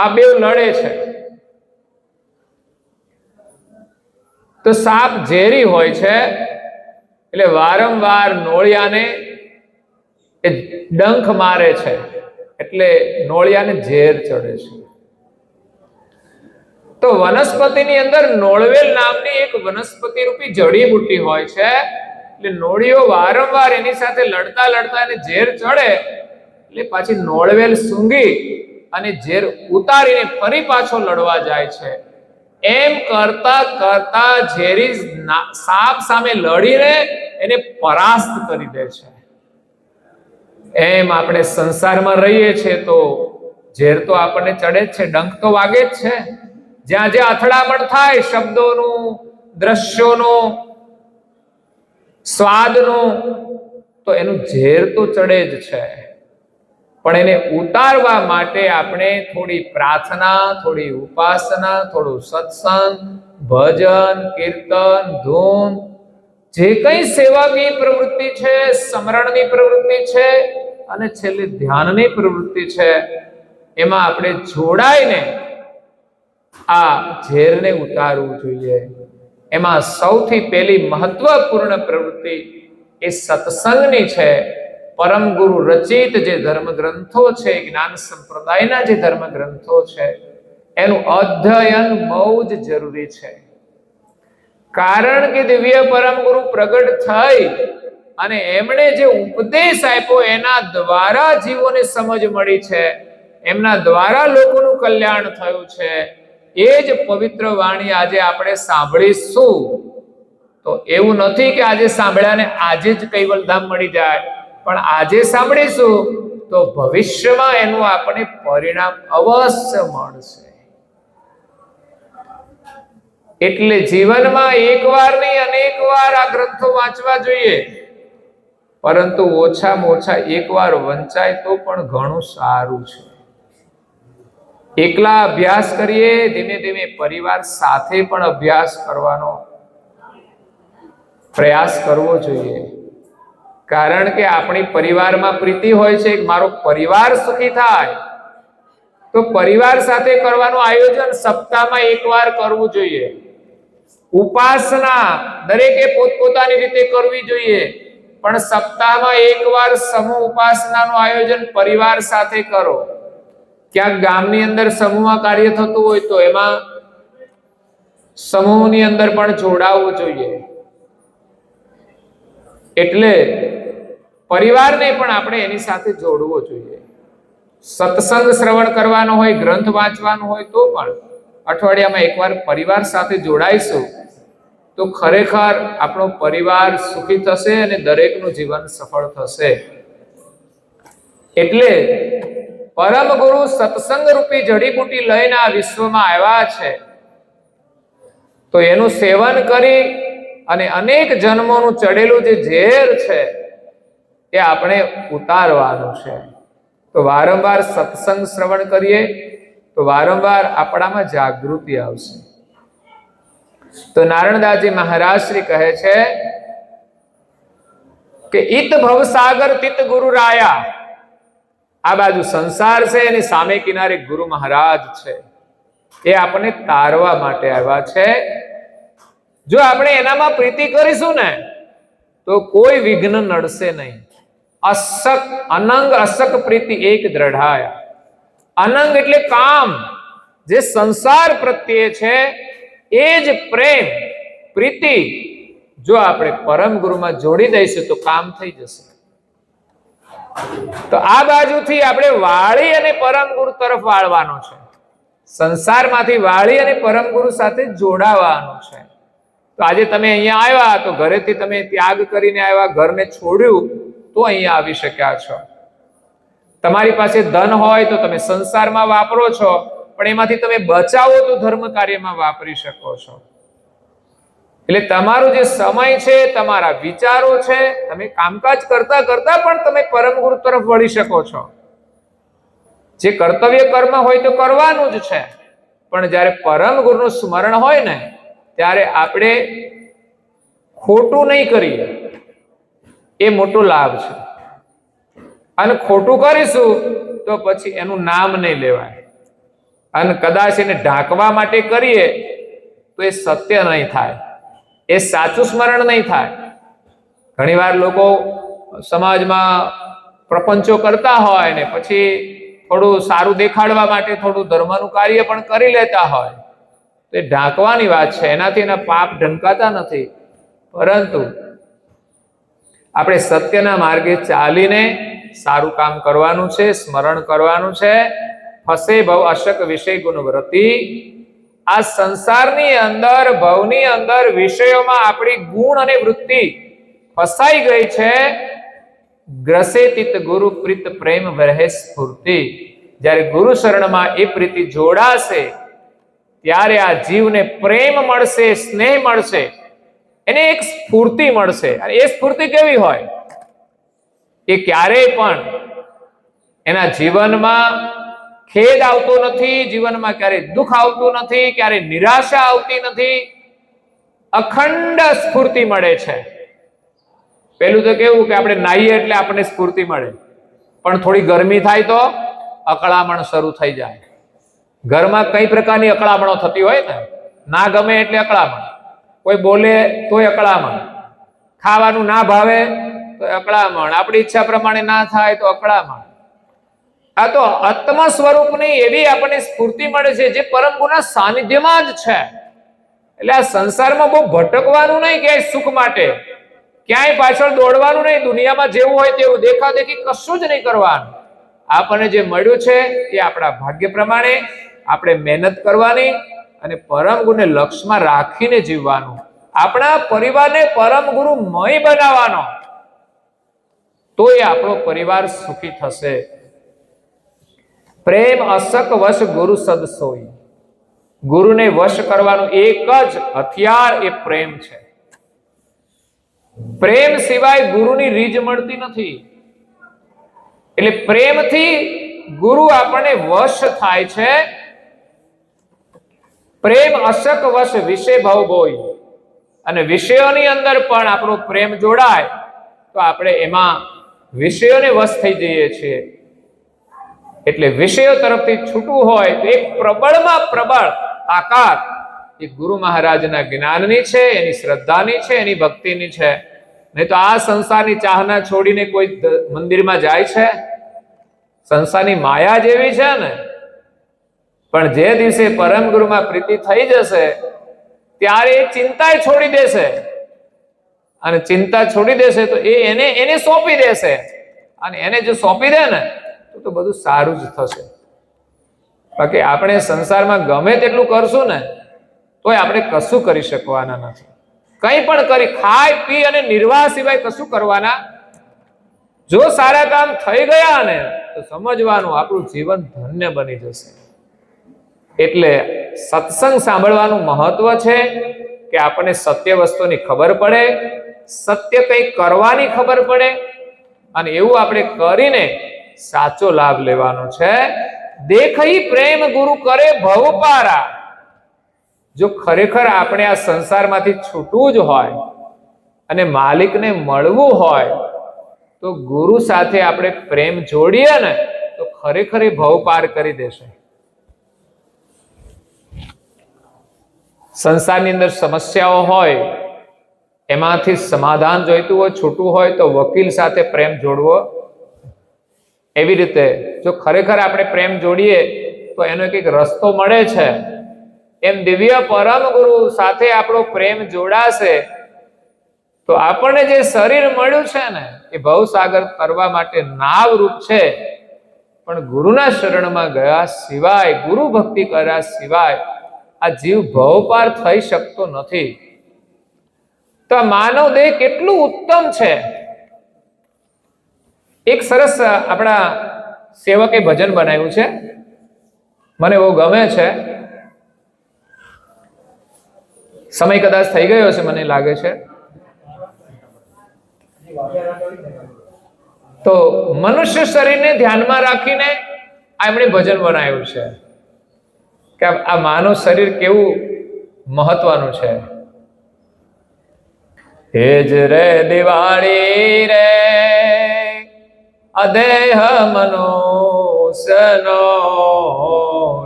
આ બે લડે છે. તો સાપ ઝેરી હોય છે એટલે વારંવાર નોળિયાને એ ડંખ મારે છે એટલે નોળિયાને ઝેર ચડે છે. તો વનસ્પતિની અંદર નોળવેલ નામની એક વનસ્પતિ રૂપી જડીબુટ્ટી હોય છે. એટલે નોળિયો વારંવાર એની સાથે લડતા લડતા એને ઝેર ચડે એટલે પાછી નોળવેલ સૂંઘી અને ઝેર ઉતારીને ફરી પાછો લડવા જાય છે. એમ કરતા કરતા ઝેરી સાપ સામે લડીને એને પરાસ્ત કરી દે છે. એમ આપણે સંસારમાં રહીએ છીએ તો ઝેર તો આપણને ચડે જ છે, ડંખ તો વાગે જ છે. જ્યાં જ્યાં અથડામણ થાય શબ્દોનું, દ્રશ્યોનું, સ્વાદનું, તો એનું ઝેર તો ચડે જ છે. પણ એને ઉતારવા માટે આપણે થોડી પ્રાર્થના, થોડી ઉપાસના, થોડું સત્સંગ, ભજન, કીર્તન, ધૂન, જે કઈ સેવાકીય પ્રવૃત્તિ છે, સ્મરણની પ્રવૃત્તિ છે અને છેલ્લે ધ્યાનની પ્રવૃત્તિ છે, એમાં આપણે જોડાઈને આ ઝેરને ઉતારવું જોઈએ. એમાં સૌથી પહેલી મહત્વપૂર્ણ પ્રવૃત્તિ એ સત્સંગની છે. પરમ ગુરુ રચિત જે ધર્મ ગ્રંથો છે, જ્ઞાન સંપ્રદાયના જે ધર્મ ગ્રંથો છે, એનું અધ્યયન બહુ જ જરૂરી છે. કારણ કે દિવ્ય પરમ ગુરુ પ્રગટ થઈ અને એમણે જે ઉપદેશ આપ્યો એના દ્વારા જીવોને સમજ મળી છે, એમના દ્વારા લોકોનું કલ્યાણ થયું છે. એ જ પવિત્ર વાણી આજે આપણે સાંભળીશું. તો એવું નથી કે આજે સાંભળ્યા ને આજે જ કૈવલધામ મળી જાય, પણ આજે સાંભળીશું તો ભવિષ્યમાં એનું આપણને પરિણામ અવશ્ય મળશે. એટલે જીવનમાં એકવાર નહીં અનેક વાર આ ગ્રંથો વાંચવા જોઈએ, પરંતુ ઓછામાં ઓછા એકવાર વંચાય તો પણ ઘણું સારું છે. એકલા અભ્યાસ કરીએ, ધીમે ધીમે પરિવાર સાથે પણ અભ્યાસ કરવાનો પ્રયાસ કરવો જોઈએ. કારણ કે આપણી પરિવારમાં પ્રીતિ હોય છે કે મારો પરિવાર સુખી થાય, તો પરિવાર સાથે કરવાનું આયોજન સપ્તાહમાં એકવાર કરવું જોઈએ. ઉપાસના દરેકે પોતપોતાની રીતે કરવી જોઈએ, પણ સપ્તાહમાં એકવાર સમૂહ ઉપાસનાનું આયોજન પરિવાર સાથે કરો. ક્યાંક ગામની અંદર સમૂહમાં કાર્ય થતું હોય તો એમાં સમૂહની અંદર પણ જોડાવવું જોઈએ. એટલે પરિવારને પણ આપણે એની સાથે જોડવો જોઈએ. સત્સંગ શ્રવણ કરવાનો હોય, ગ્રંથ વાંચવાનો હોય તો પણ અઠવાડિયામાં એકવાર પરિવાર સાથે જોડાઈશું તો ખરેખર આપણો પરિવાર સુખી થશે અને દરેકનું જીવન સફળ થશે. એટલે પરમ ગુરુ સત્સંગ રૂપી જડીબુટ્ટી લઈને આ વિશ્વમાં આવ્યા છે. તો એનું સેવન કરી અને અનેક જન્મોનું ચડેલું જે ઝેર છે એ આપણે ઉતારવાનું છે. તો વારંવાર સત્સંગ શ્રવણ કરીએ તો વારંવાર આપણામાં જાગૃતિ આવશે. તો નારણદાસજી મહારાજ શ્રી કહે છે કે ઈત ભવસાગર તિત ગુરુ રાયા. આ બાજુ સંસાર છે, એની સામે કિનારે ગુરુ મહારાજ છે. એ આપણને તારવા માટે આવ્યા છે. જો આપણે એનામાં પ્રીતિ કરીશું ને તો કોઈ વિઘ્ન નડશે નહીં. અસક અનંગ અસક પ્રીતિ એક દ્રઢાયા. અનંગ એટલે કામ, જે સંસાર પ્રત્યે છે એ જ પ્રેમ પ્રીતિ જો આપણે પરમ ગુરુમાં જોડી દઈશું તો કામ થઈ જશે. તો આ બાજુથી આપણે વાળી અને પરમ ગુરુ તરફ વાળવાનો છે. સંસારમાંથી વાળી અને પરમ ગુરુ સાથે જોડાવાનું છે. તો આજે તમે અહીંયા આવ્યા તો ઘરેથી તમે ત્યાગ કરીને આવ્યા, ઘરને છોડ્યું તો અહીંયા આવી શક્યા છો. તમારી પાસે ધન હોય તો તમે સંસારમાં વાપરો છો, પણ એમાંથી તમે બચાવો તો ધર્મ કાર્યમાં વાપરી શકો છો. એટલે તમારો જે સમય છે, તમારા વિચારો છે, તમે કામકાજ કરતા કરતા પણ તમે પરમ ગુરુ તરફ વળી શકો છો. જે કર્તવ્ય કર્મ હોય તો કરવાનું જ છે, પણ જ્યારે પરમ ગુરુનું સ્મરણ હોય ને ત્યારે આપણે ખોટું નહીં કરીએ, એ મોટો લાભ છે. અને ખોટું કરીશું તો પછી એનું નામ નહીં લેવાય, અને કદાચ એને ઢાંકવા માટે કરીએ તો એ સત્ય નહીં થાય, એ સાચું સ્મરણ નહીં થાય. ઘણીવાર લોકો સમાજમાં પ્રપંચો કરતા હોય ને પછી થોડું સારું દેખાડવા માટે થોડું ધર્મનું કાર્ય પણ કરી લેતા હોય, તો એ ઢાંકવાની વાત છે. એનાથી એના પાપ ઢંકાતા નથી. પરંતુ આપણે સત્યના માર્ગે ચાલીને સારું કામ કરવાનું છે, સ્મરણ કરવાનું છે. ફસે ભવ અશક વિષય ગુણ વ્રતિ. આ સંસારની અંદર, ભવની અંદર વિષયોમાં આપણી ગુણ અને વૃત્તિ ફસાઈ ગઈ છે. ગ્રસે તિત ગુરુ પ્રીત પ્રેમ વરહે સ્ફૂર્તિ. જ્યારે ગુરુ શરણમાં એ પ્રીતિ જોડાશે ત્યારે આ જીવને પ્રેમ મળશે, સ્નેહ મળશે, એને એક સ્ફૂર્તિ મળશે. અને એ સ્ફૂર્તિ કેવી હોય? એ ક્યારેય પણ એના જીવનમાં ખેદ આવતો નથી, જીવનમાં ક્યારેય દુઃખ આવતું નથી, ક્યારેય નિરાશા આવતી નથી. અખંડ સ્ફૂર્તિ મળે છે. પેલું તો કેવું કે આપણે નાહીએ એટલે આપણને સ્ફૂર્તિ મળે, પણ થોડી ગરમી થાય તો અકળામણ શરૂ થઈ જાય. ઘરમાં કઈ પ્રકારની અકળામણો થતી હોય ને, ના ગમે એટલે અકળામણ, કોઈ બોલે તોય અકળામણ, ખાવાનું ના ભાવે તો અકળામણ, આપણી ઈચ્છા પ્રમાણે ના થાય તો અકળામણ. આ તો આત્મા સ્વરૂપની એવી આપણને સ્ફૂર્તિ મળે છે જે પરમ ગુરુના સાનિધ્યમાં જ છે. એટલે આ સંસારમાં બહુ ભટકવાનું નહીં ક્યાંય સુખ માટે, ક્યાંય પાછળ દોડવાનું નહીં, દુનિયામાં જેવું હોય તેવું દેખાદેખી કશું જ નહીં કરવાનું. આપણને જે મળ્યું છે એ આપણા ભાગ્ય પ્રમાણે આપણે મહેનત કરવાની અને પરમ ગુરુને લક્ષ્યમાં રાખીને જીવવાનું. આપણા પરિવારને પરમ ગુરુમય બનાવવાનો, તો એ આપણો પરિવાર સુખી થશે. પ્રેમ અસક વશ ગુરુ સદ સોઈ. ગુરુને વશ કરવાનું એક જ હથિયાર એ પ્રેમ છે. પ્રેમ સિવાય ગુરુની રીજ મળતી નથી. એટલે પ્રેમથી ગુરુ આપણને વશ થાય છે. પ્રેમ અશક વશ વિષય ભવ બોય. અને વિષયોની અંદર પણ આપણો પ્રેમ જોડાય તો આપણે એમાં વિષયોને વશ થઈ જઈએ છીએ. એટલે વિષયો તરફથી છૂટવું હોય તો એક પ્રબળમાં પ્રબળ તાકાત એ ગુરુ મહારાજના જ્ઞાનની છે, એની શ્રદ્ધાની છે, એની ભક્તિની છે. નહીં તો આ સંસારની ચાહના છોડીને કોઈ મંદિરમાં જાય છે? સંસારની માયા જેવી છે ને. પણ જે દિવસે પરમ ગુરુમાં પ્રીતિ થઈ જશે ત્યારે એ ચિંતા છોડી દેશે, અને ચિંતા છોડી દેશે તો એને સોંપી દેશે. અને એને જો સોંપી દે ને તો બધું સારું જ થશે. બાકી આપણે સંસારમાં ગમે તેટલું કરશું ને તોય આપણે કશું કરી શકવાના નથી. કંઈ પણ કરી ખાઈ પી અને નિર્વાહ સિવાય કશું કરવાના. જો સારા કામ થઈ ગયા ને તો સમજવાનું આપણું જીવન ધન્ય બની જશે. એટલે સત્સંગ સાંભળવાનું મહત્વ છે કે આપણને સત્ય વસ્તુની ખબર પડે, સત્ય કંઈ કરવાની ખબર પડે, અને એવું આપણે કરીને સાચો લાભ લેવાનો છે. દેખઈ પ્રેમ ગુરુ કરે ભવ પારા. જો ખરેખર આપણે આ સંસારમાંથી છૂટવું જ હોય અને માલિકને મળવું હોય તો ગુરુ સાથે આપણે પ્રેમ જોડીએ ને તો ખરેખર એ ભવ પાર કરી દેશે. સંસારની અંદર સમસ્યાઓ હોય, એમાંથી સમાધાન જોઈતું હોય, છૂટવું હોય તો વકીલ સાથે પ્રેમ જોડવો. એવી રીતે જો ખરેખર આપણે પ્રેમ જોડીએ તો એનો એક રસ્તો મળે છે. એમ દિવ્ય પરમ ગુરુ સાથે આપણો પ્રેમ જોડાશે તો આપણને જે શરીર મળ્યું છે ને એ ભવસાગર તરવા માટે નાવરૂપ છે. પણ ગુરુના શરણમાં ગયા સિવાય, ગુરુ ભક્તિ કર્યા સિવાય આ જીવ ભવપાર થઈ શકતો નથી. તો આ માનવ દેહ કેટલું ઉત્તમ છે. એક સરસ આપણા સેવકે ભજન બનાવ્યું છે, મને બહુ ગમે છે. સમય કદાચ થઈ ગયો છે મને લાગે છે. તો મનુષ્ય શરીરને ધ્યાનમાં રાખીને આપણે ભજન બનાવ્યું છે કે આ માનવ શરીર કેવું મહત્વનું છે. હે જ રે દિવાળી રે અદેહ મનુષ્યનો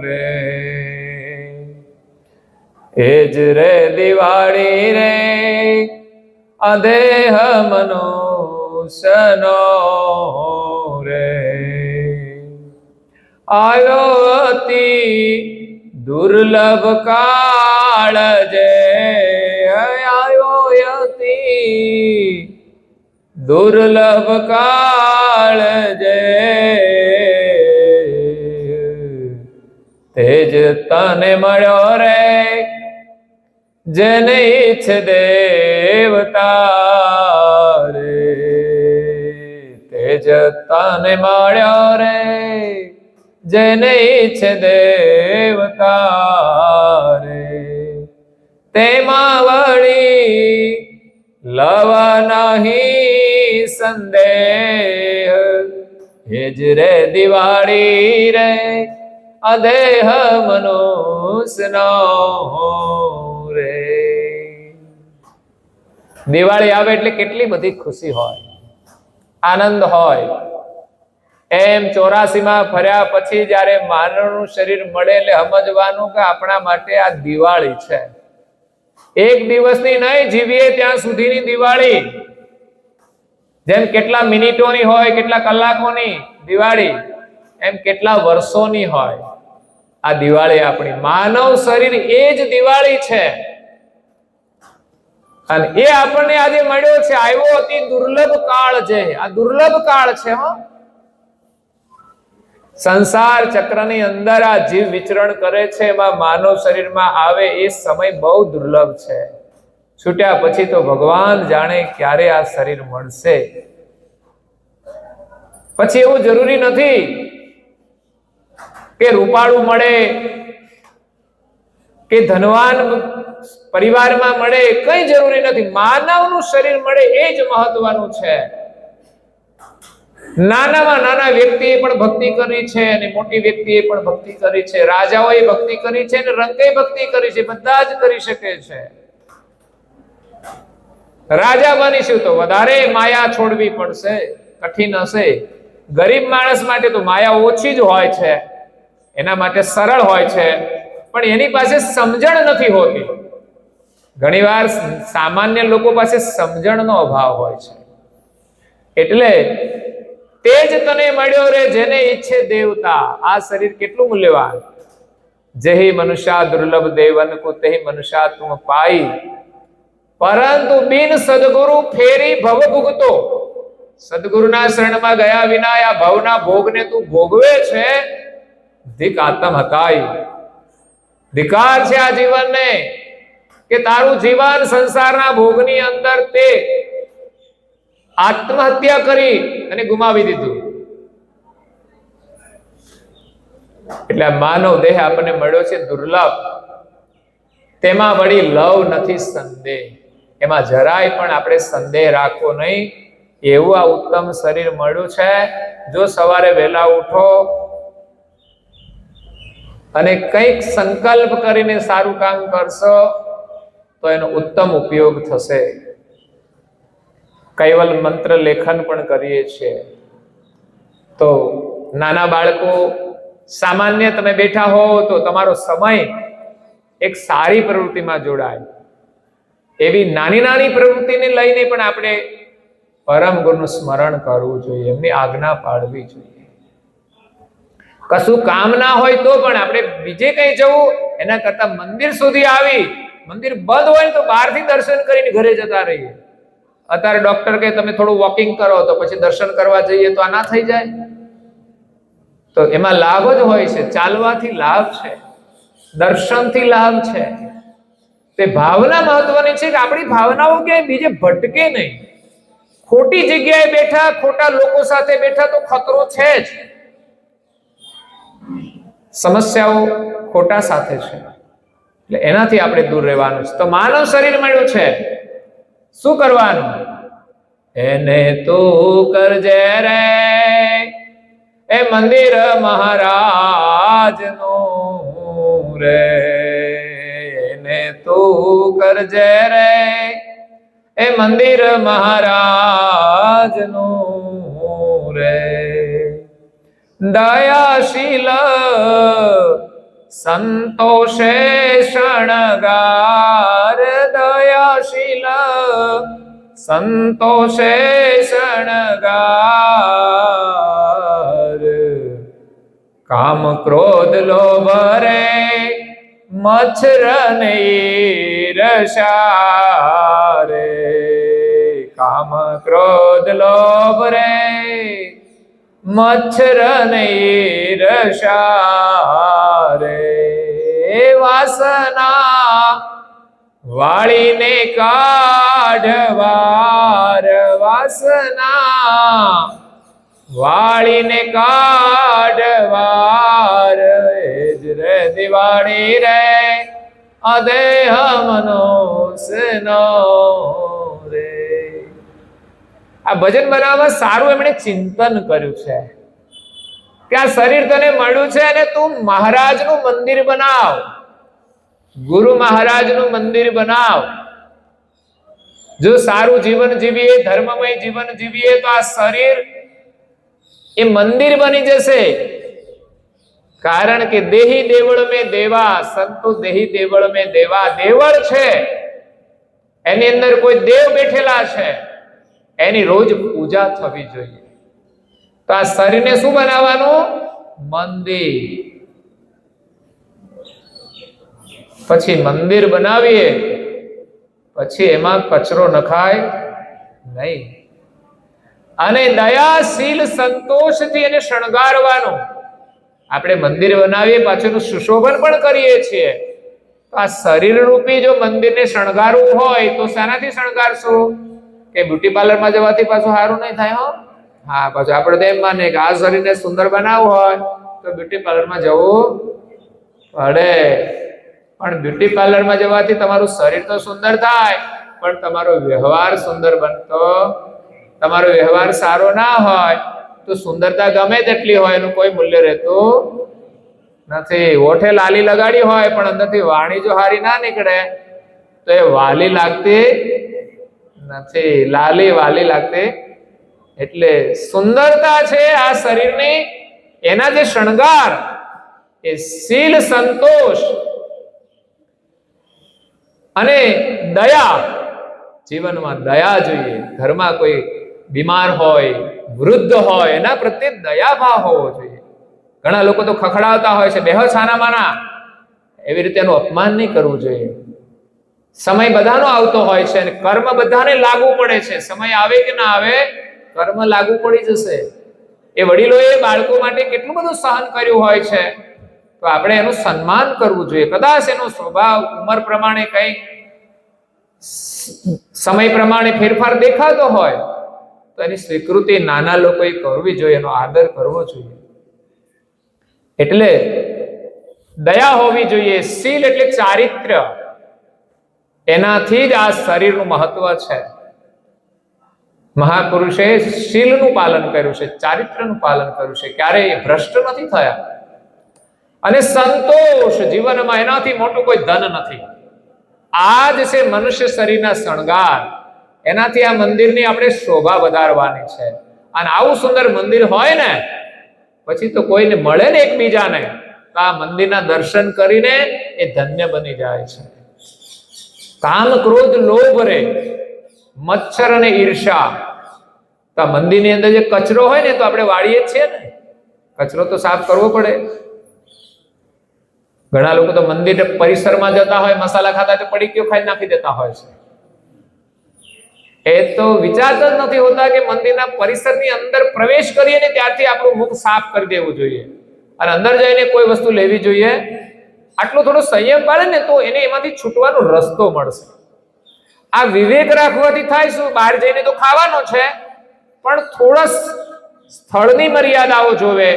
રે, હે જ રે દિવાળી રે અદેહ મનુષ્યનો રે, આવ્યો અતિ દુર્લભ કાળ જે, આવ્યો અતિ દુર્લભ કાળ જે, તેજ તને મળ્યો રે જેને ઈચ્છે દેવતા રે, તેજ તને મળ્યો રે જેને ઈચ્છે દેવતા રે, તેમાં વળી લવા નહીં સંદેહ, હે જ રે દિવાળી રે અદેહ મનુષ્યનો રે. દિવાળી આવે એટલે કેટલી બધી ખુશી હોય, આનંદ હોય. એમ 84 માં ફર્યા પછી જયારે માનવનું શરીર મળે એટલે સમજવાનું કે આપણા માટે આ દિવાળી છે. એક દિવસની નહીં, જીવીએ ત્યાં સુધીની દિવાળી. જેમ કેટલા મિનિટોની હોય, કેટલા કલાકોની દિવાળી, એમ કેટલા વર્ષોની હોય આ દિવાળી આપણી. માનવ શરીર એ જ દિવાળી છે અને એ આપણને આજે મળ્યો છે. આવ્યો અતિ દુર્લભ કાળ છે, આ દુર્લભ કાળ છે. સંસાર ચક્રની અંદર આ જીવ વિચરણ કરે છે, એમાં માનવ શરીરમાં આવે એ સમય બહુ દુર્લભ છે. છૂટ્યા પછી તો ભગવાન જાણે ક્યારે આ શરીર મળશે. પછી એવું જરૂરી નથી કે રૂપાળું મળે કે ધનવાન પરિવારમાં મળે, કઈ જરૂરી નથી. માનવનું શરીર મળે એ જ મહત્વનું છે. નાનામાં નાના વ્યક્તિએ પણ ભક્તિ કરી છે અને મોટી વ્યક્તિએ પણ ભક્તિ કરી છે. રાજાઓએ ભક્તિ કરી છે અને રંકે ભક્તિ કરી છે. બધા જ કરી શકે છે. રાજા બનીશું તો વધારે માયા છોડવી પડશે, કઠિન હશે. ગરીબ માણસ માટે તો માયા ઓછી જ હોય છે, એના માટે સરળ હોય છે, પણ એની પાસે સમજણ નથી હોતી. ઘણીવાર સામાન્ય લોકો પાસે સમજણનો અભાવ હોય છે. એટલે તેજ તને મળ્યો રે જેને ઈચ્છે દેવતા. આ શરીર કેટલું મૂલ્યવાન. જેહી મનુષ્યા દુર્લભ દેવન કો તેહી મનુષ્યા તુમ પાઈ, પરંતુ બિન સદગુરુ ફેરી ભવ ભુગતો. સદગુરુના શરણમાં ગયા વિના આ ભવના ભોગને તું ભોગવે છે, ધિક આત્મ હતાઈ. ધિકાર છે આ જીવનને કે તારું જીવન સંસારના ભોગની અંદર તે આત્મહત્યા કરી અને ગુમાવી દીધું. એટલે માનવ દેહ આપણને મળ્યો છે દુર્લભ. તેમાં વળી લવ નથી સંદેહ. એમાં જરાય પણ આપણે સંદેહ રાખવો નહીં. એવું આ ઉત્તમ શરીર મળ્યું છે. જો સવારે વહેલા ઉઠો અને કંઈક સંકલ્પ કરીને સારું કામ કરશો તો એનો ઉત્તમ ઉપયોગ થશે. કૈવલ મંત્ર લેખન પણ કરીએ છીએ. તો નાના બાળકો સામાન્ય તમે બેઠા હો તો તમારો સમય એક સારી પ્રવૃત્તિમાં જોડાય. એવી નાની નાની પ્રવૃત્તિને લઈને પણ આપણે પરમ ગુરુનું સ્મરણ કરવું જોઈએ, એમની આજ્ઞા પાડવી જોઈએ. કશું કામ ના હોય તો પણ આપણે બીજે કઈ જવું એના કરતા મંદિર સુધી આવી, મંદિર બંધ હોય તો બહારથી દર્શન કરીને ઘરે જતા રહીએ. અત્યારે ડોક્ટર કે તમે થોડું વોકિંગ કરો, તો પછી દર્શન કરવા જઈએ તો આ ના થઈ જાય. તો એમાં લાભ જ હોય છે. ચાલવાથી લાભ છે, દર્શનથી લાભ છે. તે ભાવના મહત્વની છે કે આપણી ભાવનાઓ ક્યાંય બીજે ભટકે નહીં. ખોટી જગ્યાએ બેઠા, ખોટા લોકો સાથે બેઠા તો ખતરો છે જ. સમસ્યાઓ ખોટા સાથે છે. એટલે એનાથી આપણે દૂર રહેવાનું છે. તો માનવ શરીર મળ્યું છે, શું કરવાનું? એને તું કરજે રે એ મંદિર મહારાજનું રે, એને તું કરજે રે એ મંદિર મહારાજનું રે. દયાશીલ સંતોષે શણગાર, દયાશીલ સંતોષે શણગાર. કામ ક્રોધ લોભ રે મચ્છર ને ઈર્ષા રે, કામ ક્રોધ લોભ રે મચ્છર ને ઈર્ષા રે. વાસના વાળીને કાઢવાર, વાસના વાળીને કાઢવાર. એજ રે દિવાળી રે અદેહ મનોસનો રે. આ ભજન બનાવવામાં સારું એમણે ચિંતન કર્યું છે કે આ શરીર તને મળ્યું છે અને તું મહારાજનું મંદિર બનાવ, ગુરુ મહારાજનું મંદિર બનાવ. જો સારું જીવન જીવીએ, ધર્મમય જીવન જીવીએ તો આ શરીર એ મંદિર બની જશે. કારણ કે દેહી દેવળ મેં દેવા, સંતો દેહી દેવળ મેં દેવા. દેવળ છે એની અંદર કોઈ દેવ બેઠેલા છે, એની રોજ પૂજા થવી જોઈએ. તો આ શરીરને શું બનાવવાનું? મંદિર. પછી મંદિર બનાવીએ પછી એમાં કચરો નખાય નહીં. અને દયાશીલ સંતોષથી એને શણગારવાનું. આપણે મંદિર બનાવીએ પાછું સુશોભન પણ કરીએ છીએ. તો આ શરીર રૂપી જો મંદિરને શણગારવું હોય તો શાનાથી શણગારશું? કે બ્યુટી પાર્લરમાં જવાથી પાછું સારું નહીં થાય. હા, પાછું આપણે તો એમ માને કે આ શરીરને સુંદર બનાવવું હોય તો બ્યુટી પાર્લરમાં જવું પડે. પણ બ્યુટી પાર્લરમાં જવાથી તમારું શરીર તો સુંદર થાય પણ તમારો વ્યવહાર સુંદર બનતો, તમારો વ્યવહાર સારો ના હોય તો સુંદરતા ગમે તેટલી હોય એનું કોઈ મૂલ્ય રહેતું નથી. ઓઠે લાલી લગાડી હોય પણ અંદરથી વાણી જો હારી ના નીકળે તો એ વાલી લાગતી નથી, લાલી વાલી લાગતી. એટલે સુંદરતા છે આ શરીરની, એના જે શણગાર એ શીલ સંતોષ અને દયા. જીવનમાં દયા જોઈએ. ઘરમાં કોઈ બીમાર હોય, વૃદ્ધ હોય, એના પ્રત્યે દયાભાવ હોવો જોઈએ. ઘણા લોકો તો ખખડાવતા હોય છે, બેહો છાના માના, એવી રીતે એનું અપમાન નહીં કરવું જોઈએ. સમય બધાનો આવતો હોય છે અને કર્મ બધાને લાગુ પડે છે. સમય આવે કે ના આવે કર્મ લાગુ પડી જશે. એ વડીલોએ બાળકો માટે કેટલું બધું સહન કર્યું હોય છે, તો આપણે એનું સન્માન કરવું જોઈએ. કદાચ એનો સ્વભાવ ઉંમર પ્રમાણે કઈ સમય પ્રમાણે ફેરફાર દેખાતો હોય તો એની સ્વીકૃતિ નાના લોકોએ કરવી જોઈએ, એનો આદર કરવો જોઈએ. એટલે દયા હોવી જોઈએ. શીલ એટલે ચારિત્ર્ય. એનાથી જ આ શરીરનું મહત્વ છે. મહાપુરુષે શીલનું પાલન કર્યું છે, ચારિત્ર્યનું પાલન કર્યું છે, ક્યારેય ભ્રષ્ટ નથી થયા. અને સંતોષ, જીવનમાં એનાથી મોટું કોઈ ધન નથી. આ જ છે મનુષ્ય શરીરના શણગાર. એનાથી આ મંદિરની આપણે શોભા વધારવાની છે. અને આવું સુંદર મંદિર હોય ને પછી તો કોઈને મળે ને એકબીજાને તો આ મંદિરના દર્શન કરીને એ ધન્ય બની જાય છે. કામ ક્રોધ લોભ રે મચ્છર અને ઈર્ષા. તો મંદિરની અંદર જે કચરો હોય ને તો આપણે વાળીએ જ છીએ ને, કચરો તો સાફ કરવો પડે. ઘણા લોકો તો મંદિર પરિસરમાં જતા હોય, મસાલા ખાતા તો પડીકીઓ ખાઈ નાખી દેતા હોય છે. એ તો વિચારતા જ નથી હોતા કે મંદિરના પરિસરની અંદર પ્રવેશ કરીએ ને ત્યારથી આપણું મુખ સાફ કરી દેવું જોઈએ અને અંદર જઈને કોઈ વસ્તુ લેવી જોઈએ. આટલો થોડો સંયમ પાડે ને તો એને એમાંથી છૂટવાનો રસ્તો મળશે. આ વિવેક રાખવાથી થાય શું? બહાર જઈને તો ખાવાનો છે પણ થોડા સ્થળની મર્યાદાઓ જોવે,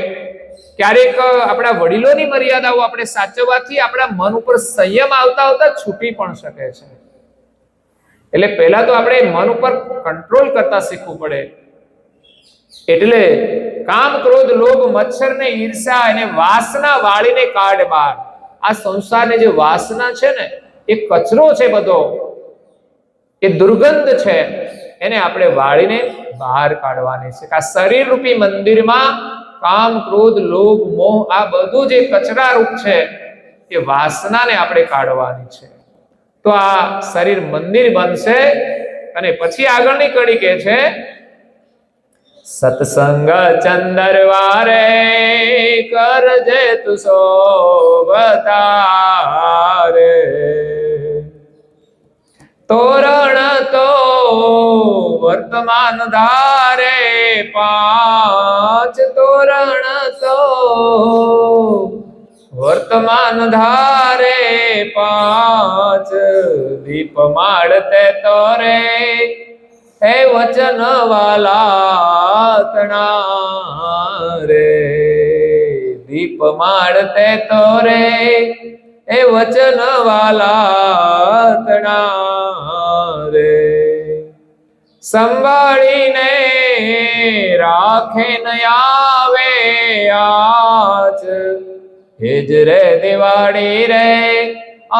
ક્યારેક આપણા વડીલોની મર્યાદાઓ આપણે સાચવવાથી આપણા મન ઉપર સંયમ આવતા આવતા છૂટી પણ શકે છે. એટલે પહેલા તો આપણે મન ઉપર કંટ્રોલ કરતા શીખવું પડે. એટલે કામ, ક્રોધ, લોભ, મત્સર ને ઈર્ષા અને વાસના વાળીને કાઢ બહાર. આ સંસારની જે વાસના છે ને એ કચરો છે બધો, એ દુર્ગંધ છે, એને આપણે વાળીને બહાર કાઢવાની છે. આ શરીર રૂપી મંદિરમાં કામ, ક્રોધ, લોભ, મોહ આ બધું જે કચરા રૂપ છે એ વાસનાને આપણે કાઢવાની છે. તો આ શરીર મંદિર બનશે. અને પછી આગળની કડી કહે છે, સત્સંગ ચંદરવારે કરજે તું સોબતારે, તોરણ તો વર્તમાન ધારે, પાંચ તોરણ તો વર્તમાન ધારે, પાંચ દીપ માળતે તોરે, હે વચન વાલા તણા રે, દીપ માળતે તોરે, હે વચન વાલા તણા રે, સંભાળીને રાખે ન આવે આજ, હેજ રે દિવાળી રે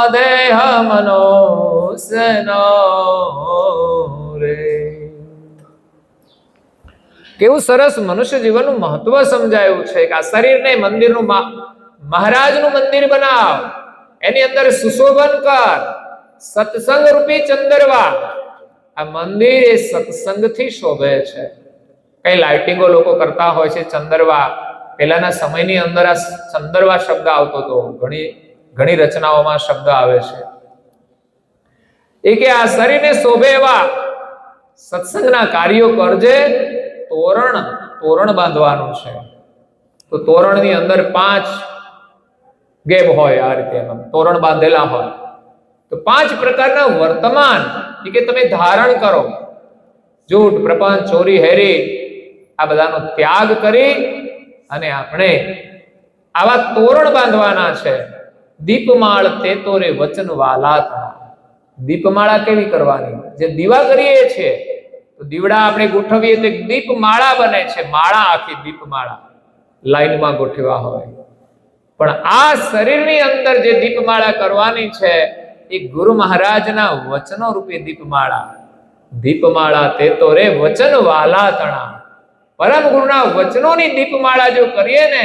અદેહ મનોસનો રે. કેવું સરસ મનુષ્ય જીવનનું મહત્વ સમજાયું છે કે આ શરીરને મંદિરનું મહારાજનું મંદિર બનાવ, એની અંદર સુશોભન કર, સત્સંગ રૂપી ચંદરવા. આ મંદિર એ સત્સંગથી શોભે છે. કઈ લાઇટિંગો લોકો કરતા હોય છે ચંદરવા. પહેલાના સમયની અંદર આ ચંદરવા શબ્દ આવતો હતો. ઘણી રચનાઓમાં શબ્દ આવે છે. એ કે આ શરીરને શોભે એવા સત્સંગના કાર્યો કરજે. તોરણ બાંધવાનું છે. તો તોરણની અંદર 5 ગેબ હોય. આ રીતે તોરણ બાંધેલા હોય તો 5 પ્રકારના વર્તમાન એ કે તમે ધારણ કરો. જૂઠ, પ્રપંચ, ચોરી, હેરી આ બધાનો ત્યાગ કરી અને આપણે આવા તોરણ બાંધવાના છે. દીપમાળ તે તોરે વચન વાલા થા. દીપમાળા કેવી કરવાની? જે દીવા કરીએ છીએ તો દીવડા આપણે ગોઠવીએ તો એક દીપમાળા બને છે. માળા, આખી દીપમાળા લાઈનમાં ગોઠવ્યા હોય. પણ આ શરીરની અંદર જે દીપમાળા કરવાની છે એ ગુરુ મહારાજના વચનો રૂપે દીપમાળા. દીપમાળા તે તોરે વચન વાલા તણા. પરમ ગુરુના વચનોની દીપમાળા જો કરીએ ને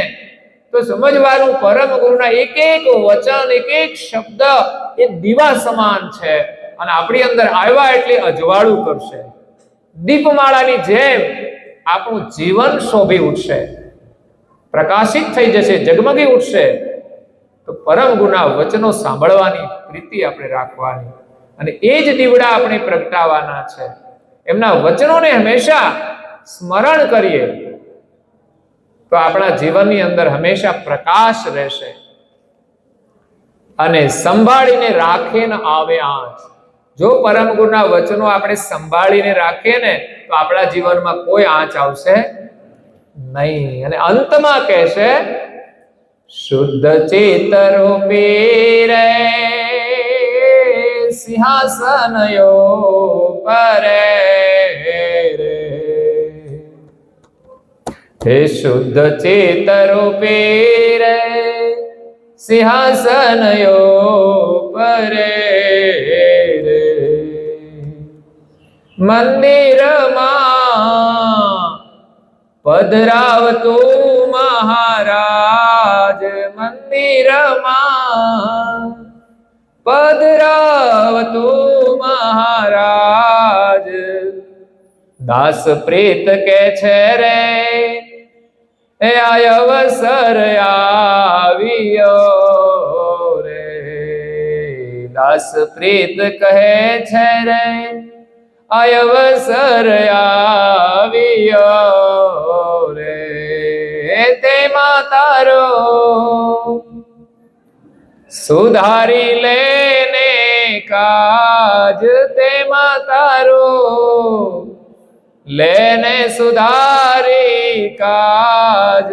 તો સમજવાનું પરમ ગુરુના એક એક વચન, એક એક શબ્દ એ દીવા સમાન છે અને આપણી અંદર આવ્યા એટલે અજવાળું કરશે. દીપમાળાની જેમ આપણું જીવન શોભી ઉઠશે, પ્રકાશિત થઈ જશે, જગમગી ઉઠશે. તો પરમ ગુરુના વચનો સાંભળવાની પ્રીતિ આપણે રાખવાની અને એ જ દીવડા આપણે પ્રગટાવવાના છે. એમના વચનોને હંમેશા સ્મરણ કરીએ તો આપણા જીવનની અંદર હંમેશા પ્રકાશ રહેશે. અને સંભાળીને રાખે ન આવે આંચ. જો પરમ ગુરુના વચનો આપણે સંભાળીને રાખીએ ને તો આપણા જીવનમાં કોઈ આંચ આવશે નહીં. અને અંતમાં કહેશે, શુદ્ધ ચેતરો પીરે સિંહાસનયો પરે રે. હે શુદ્ધ ચેતરો પીરે સિંહાસનયો પરે રે. મંદિરમાં પધરાવતું મહારાજ, મંદિરમાં પધરાવતું મહારાજ. દાસ પ્રીત કે છે રે એ અવસર આવ્યો રે. દાસ પ્રીત કહે છે રે અવસર આવ્યો રે. તેમાં તારો સુધારી લેને કાજ, તેમાં તારો લેને સુધારી કાજ.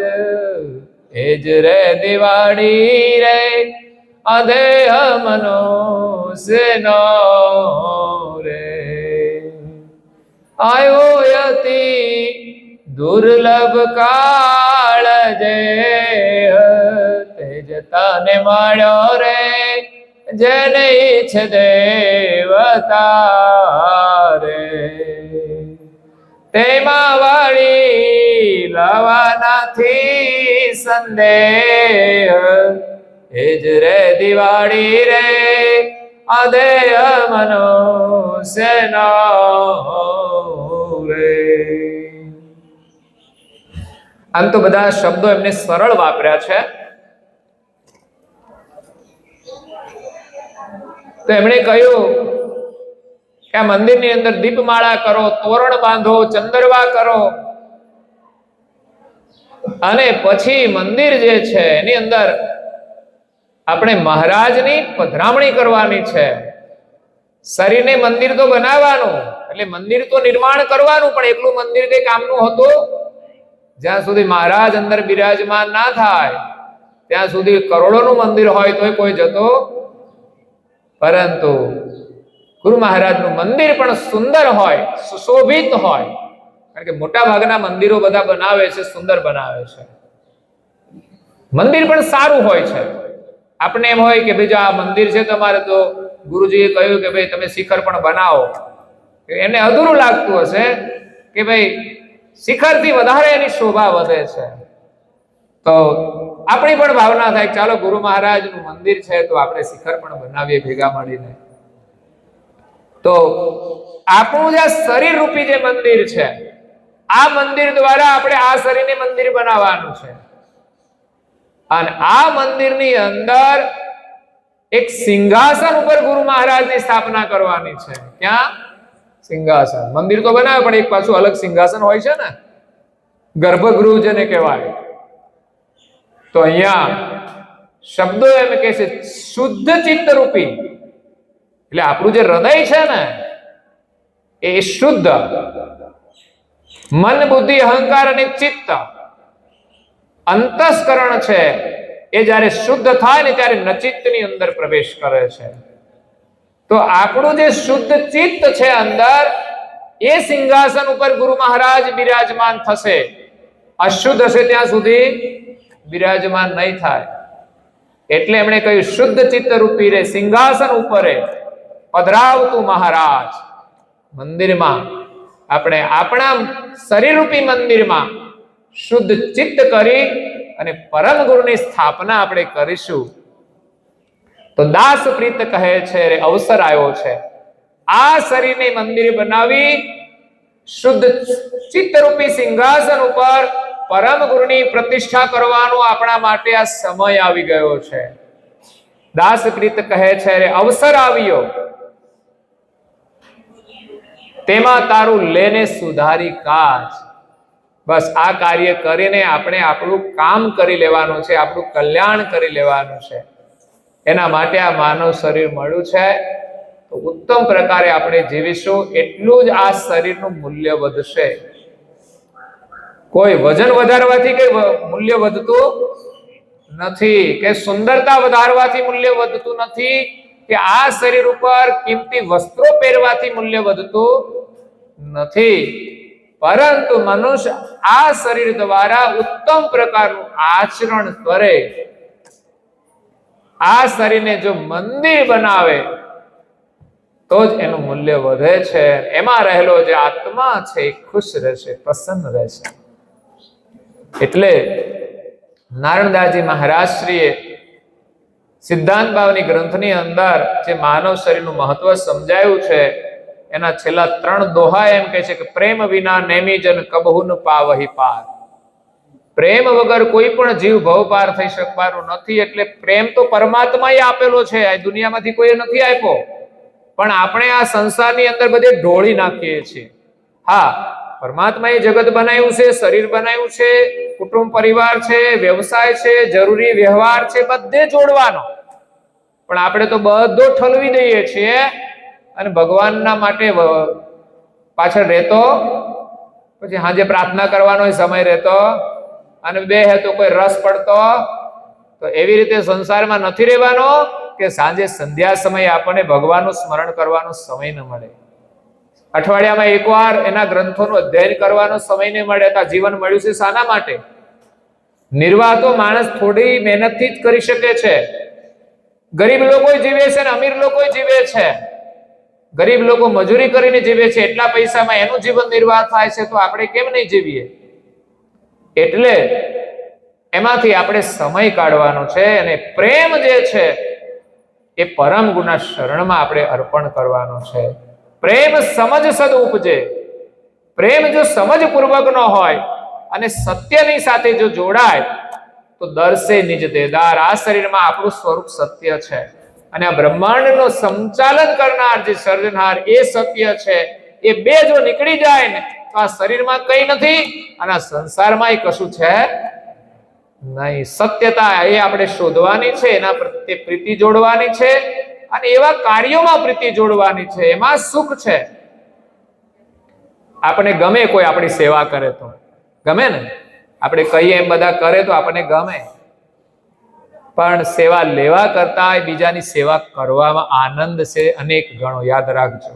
એ જ રે દિવાળી રે અદેહ મનુષ્યનો રે આયો યતિ દુર્લભ કાળ જે તેજ તને મળ્યો રે જેને ઈચ્છ દેવતા રે તેમાં વાળી લવાનાથી સંદેહ એ જ રે દિવાળી રે અદેય મનુષ્યનો રે. આમ તો બધા શબ્દો એમને સરળ વાપર્યા છે, તો એમણે કહ્યું કે આ મંદિરની અંદર દીપમાળા કરો, તોરણ બાંધો, ચંદરવા કરો અને પછી મંદિર જે છે એની અંદર આપણે મહારાજની પધરામણી કરવાની છે. શરીરને મંદિર તો બનાવવાનું, એટલે મંદિર તો નિર્માણ કરવાનું, પણ એકલું મંદિર કઈ કામનું હતું? જ્યાં સુધી મહારાજ અંદર બિરાજમાન ના થાય ત્યાં સુધી કરોડોનું મંદિર હોય તોય કોઈ જતો, પરંતુ ગુરુ મહારાજનું મંદિર પણ સુંદર હોય, સુશોભિત હોય. કારણ કે મોટા ભાગના મંદિરો બધા બનાવે છે, સુંદર બનાવે છે. મંદિર પણ સારું હોય છે. આપણે એમ હોય કે ભાઈ જો આ મંદિર છે તમારે, તો ગુરુજીએ કહ્યું કે ભાઈ તમે શિખર પણ બનાવો. એને અધૂરું લાગતું હશે કે ભાઈ શિખરથી વધારે એની શોભા વધે છે. તો આપણી પણ ભાવના થાય ચાલો ગુરુ મહારાજનું મંદિર છે તો આપણે શિખર પણ બનાવીએ ભેગા મળીને. તો આપણું જે શરીર રૂપી જે મંદિર છે, આ મંદિર દ્વારા આપણે આ શરીરને મંદિર બનાવવાનું છે. અને આ મંદિરની અંદર એક સિંહાસન ઉપર ગુરુ મહારાજની સ્થાપના કરવાની છે. ક્યાં? સિંહાસન. મંદિર તો બનાવે પણ એક પાછું અલગ સિંહાસન હોય છે ને, ગર્ભગૃહ જેને કહેવાય. તો અહીંયા શબ્દો એમ કહે છે શુદ્ધ ચિત્ત રૂપી, એટલે આપણું જે હૃદય છે ને એ શુદ્ધ, મન બુદ્ધિ અહંકાર અને ચિત્ત અંતસ્કરણ છે એ જ્યારે શુદ્ધ થાય ને ત્યારે નચિત્તની અંદર પ્રવેશ કરે છે. તો આપણું જે શુદ્ધ ચિત્ત છે અંદર, એ સિંહાસન ઉપર ગુરુ મહારાજ બિરાજમાન થશે. અશુદ્ધ હશે ત્યાં સુધી બિરાજમાન નહીં થાય. એટલે એમણે કહ્યું શુદ્ધ ચિત્ત રૂપી રે સિંહાસન ઉપર પધરાવતું મહારાજ. મંદિરમાં આપણે આપણા શરીર રૂપી મંદિરમાં શુદ્ધ ચિત્ત કરી અને પરમ ગુરુની સ્થાપના આપણે કરીશું. તો દાસ પ્રીત કહે છે રે અવસર આવ્યો છે આ શરીરને મંદિર બનાવી શુદ્ધ ચિત્ત રૂપી સિંહાસન ઉપર પરમ ગુરુની પ્રતિષ્ઠા કરવાનો આપણા માટે આ સમય આવી ગયો છે. દાસ પ્રીત કહે છે રે અવસર આવ્યો, તેમાં તારું લેને સુધારી કાજ. બસ આ કાર્ય કરીને આપણે આપણું કામ કરી લેવાનું છે, આપણું કલ્યાણ કરી લેવાનું છે. એના માટે આ માનવ શરીર મળ્યું છે. તો ઉત્તમ પ્રકારે આપણે જીવીશું એટલું જ આ શરીરનું મૂલ્ય વધશે. કોઈ વજન વધારવાથી કઈ મૂલ્ય વધતું નથી, કે સુંદરતા વધારવાથી મૂલ્ય વધતું નથી, કે આ શરીર ઉપર કિંમતી વસ્ત્રો પહેરવાથી મૂલ્ય વધતું નથી. પરંતુ મનુષ્ય આ શરીર દ્વારા ઉત્તમ પ્રકારનું આચરણ કરે, આ શરીરને જો મંદિર બનાવે તો જ એનું મૂલ્ય વધે છે. એમાં રહેલો જે આત્મા છે એ ખુશ રહેશે, પ્રસન્ન રહેશે. એટલે નારણદાસજી મહારાજ શ્રીએ સિદ્ધાંત ભાવની ગ્રંથની અંદર જે માનવ શરીરનું મહત્વ સમજાયું છે એના છેલ્લા 3 દોહા એમ કહે છે કે પ્રેમ વિના નેમી જન કબહુ ન પાવહી પાર. પ્રેમ વગર કોઈ પણ જીવ ભવ પાર થઈ શકવાનું નથી. એટલે પ્રેમ તો પરમાત્માએ આપેલો છે, આ દુનિયામાંથી કોઈ નથી આપ્યો, પણ આપણે આ સંસારની અંદર બધે ઢોળી નાખીએ છીએ. હા, પરમાત્માએ જગત બનાવ્યું છે, શરીર બનાવ્યું છે, કુટુંબ પરિવાર છે, વ્યવસાય છે, જરૂરી વ્યવહાર છે, બધે જોડવાનો, પણ આપણે તો બધો ઠલવી દઈએ છીએ અને ભગવાનના માટે પાછળ રહેતો, પછી હાજે પ્રાર્થના કરવાનો સમય રહેતો અને બે હે તો કોઈ રસ પડતો. તો એવી રીતે સંસારમાં નથી રહેવાનો કે સાંજે સંધ્યા સમયે આપણને ભગવાનનું સ્મરણ કરવાનો સમય ન મળે, અઠવાડિયામાં એકવાર એના ગ્રંથોનું અધ્યયન કરવાનો સમય ન મળે. તો જીવન મળ્યું છે શાના માટે? નિર્વાહ તો માણસ થોડી મહેનતથી જ કરી શકે છે. ગરીબ લોકો જીવે છે અને અમીર લોકો જીવે છે. ગરીબ લોકો મજૂરી કરીને જીવે છે, એટલા પૈસામાં એનું જીવન નિર્વાહ થાય છે, તો આપણે કેમ નહીં જીવીએ? એટલે એમાંથી આપણે સમય કાઢવાનો છે અને પ્રેમ જે છે એ પરમ ગુના શરણમાં આપણે અર્પણ કરવાનો છે. પ્રેમ સમજ સદ ઉપજે. પ્રેમ જો સમજપૂર્વક ન હોય અને સત્યની સાથે જો જોડાય તો દર્શે નિજ દેદાર. આ શરીરમાં આપણું સ્વરૂપ સત્ય છે અને આ બ્રહ્માંડનું સંચાલન કરનાર જે સર્જનહાર એ સત્ય છે. એ બે જો નીકળી જાય ને તો આ શરીરમાં કંઈ નથી અને આ સંસારમાં કશું છે નહીં. સત્યતા એ આપણે શોધવાની છે, એના પ્રત્યે પ્રીતિ જોડવાની છે અને એવા કાર્યોમાં પ્રીતિ જોડવાની છે. એમાં સુખ છે. આપણે ગમે કોઈ આપણી સેવા કરે તો ગમે ને, આપણે કહીએ એમ બધા કરે તો આપણને ગમે, પણ સેવા લેવા કરતા બીજાની સેવા કરવામાં આનંદ છે અનેક ગણો. યાદ રાખજો,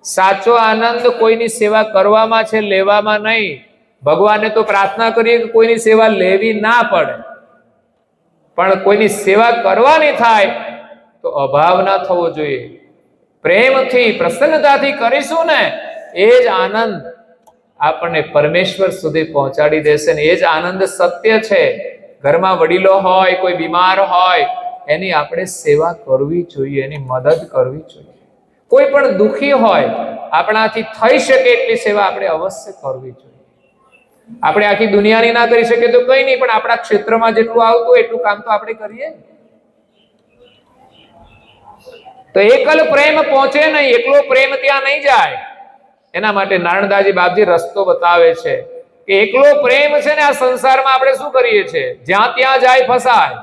સાચો આનંદ કોઈની સેવા કરવામાં છે, લેવામાં નહીં. ભગવાનને તો પ્રાર્થના કરીએ કે કોઈની સેવા લેવી ના પડે, પણ કોઈની સેવા કરવાની થાય તો અભાવ ના થવો જોઈએ. પ્રેમથી પ્રસન્નતાથી કરીશું ને એ જ આનંદ આપણને પરમેશ્વર સુધી પહોંચાડી દેશે ને એ જ આનંદ સત્ય છે. ઘરમાં વડીલો હોય, કોઈ બીમાર હોય, એની આપણે સેવા કરવી જોઈએ, એની મદદ કરવી જોઈએ. કોઈ પણ દુખી હોય, આપણાથી થઈ શકે એટલી સેવા આપણે અવશ્ય કરવી જોઈએ. આપણે આખી દુનિયાની ના કરી શકીએ તો કઈ નહીં, પણ આપણા ક્ષેત્રમાં જેટલું આવતું હોય એટલું કામ તો આપણે કરીએ. તો એકલ પ્રેમ પહોંચે નહીં, એકલો પ્રેમ ત્યાં નહીં જાય. એના માટે નારણદાસજી બાપજી રસ્તો બતાવે છે કે એકલો પ્રેમ છે ને આ સંસારમાં આપણે શું કરીએ છીએ, જ્યાં ત્યાં જાય ફસાય.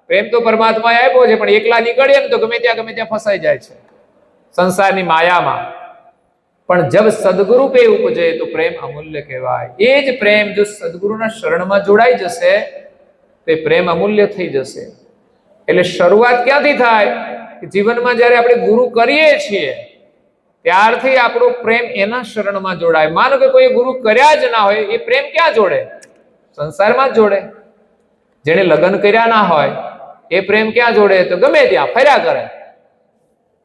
પ્રેમ તો પરમાત્માએ આપ્યો છે, પણ એકલા નીકળીએ ને તો ગમે ત્યાં ફસાઈ જાય છે સંસારની માયામાં. પણ જબ સદગુરુ પે ઉપજે તો પ્રેમ અમૂલ્ય કહેવાય. એ જ પ્રેમ જો સદગુરુના શરણમાં જોડાઈ જશે તો એ પ્રેમ અમૂલ્ય થઈ જશે. એટલે શરૂઆત ક્યાંથી થાય કે જીવનમાં જ્યારે આપણે ગુરુ કરીએ છીએ ત્યારથી આપણો પ્રેમ એના શરણમાં જોડાય. માનો કે કોઈ ગુરુ કર્યા જ ના હોય, એ પ્રેમ ક્યાં જોડે? સંસારમાં જ જોડે. જેને લગ્ન કર્યા ના હોય એ પ્રેમ ક્યાં જોડે? તો ગમે ત્યાં ફર્યા કરે.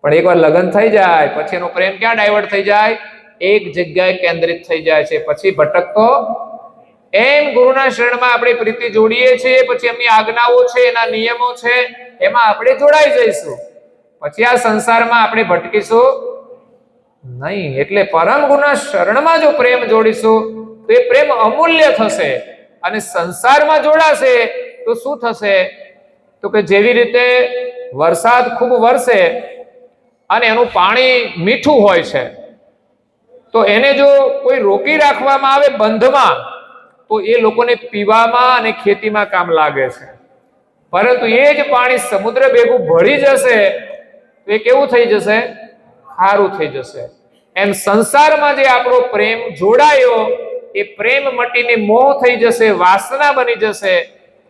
પણ એકવાર લગ્ન થઈ જાય પછી એનો પ્રેમ ક્યાં ડાયવર્ટ થઈ જાય? એક જગ્યાએ કેન્દ્રિત થઈ જાય છે, પછી ભટકતો. એમ ગુરુના શરણમાં આપણે પ્રીતિ જોડીએ છીએ, પછી એમની આજ્ઞાઓ છે, એના નિયમો છે, એમાં આપણે જોડાઈ જઈશું. પછી આ સંસારમાં આપણે ભટકીશું નહીં. એટલે પરમ ગુરુના શરણમાં જો પ્રેમ જોડીશું તો એ પ્રેમ અમૂલ્ય થશે. અને સંસારમાં જોડાશે તો શું થશે? તો કે જેવી રીતે વરસાદ ખૂબ વરસે અને એનું પાણી મીઠું હોય છે, તો એને જો કોઈ રોકી રાખવામાં આવે બંધમાં તો એ લોકોને પીવામાં અને ખેતીમાં કામ લાગે છે. પરંતુ એ જ પાણી સમુદ્ર ભેગું ભળી જશે તો એ કેવું થઈ જશે? ખારું થઈ જશે. એમ સંસારમાં જે આપણો પ્રેમ જોડાયો એ પ્રેમ મટીને મોહ થઈ જશે, વાસના બની જશે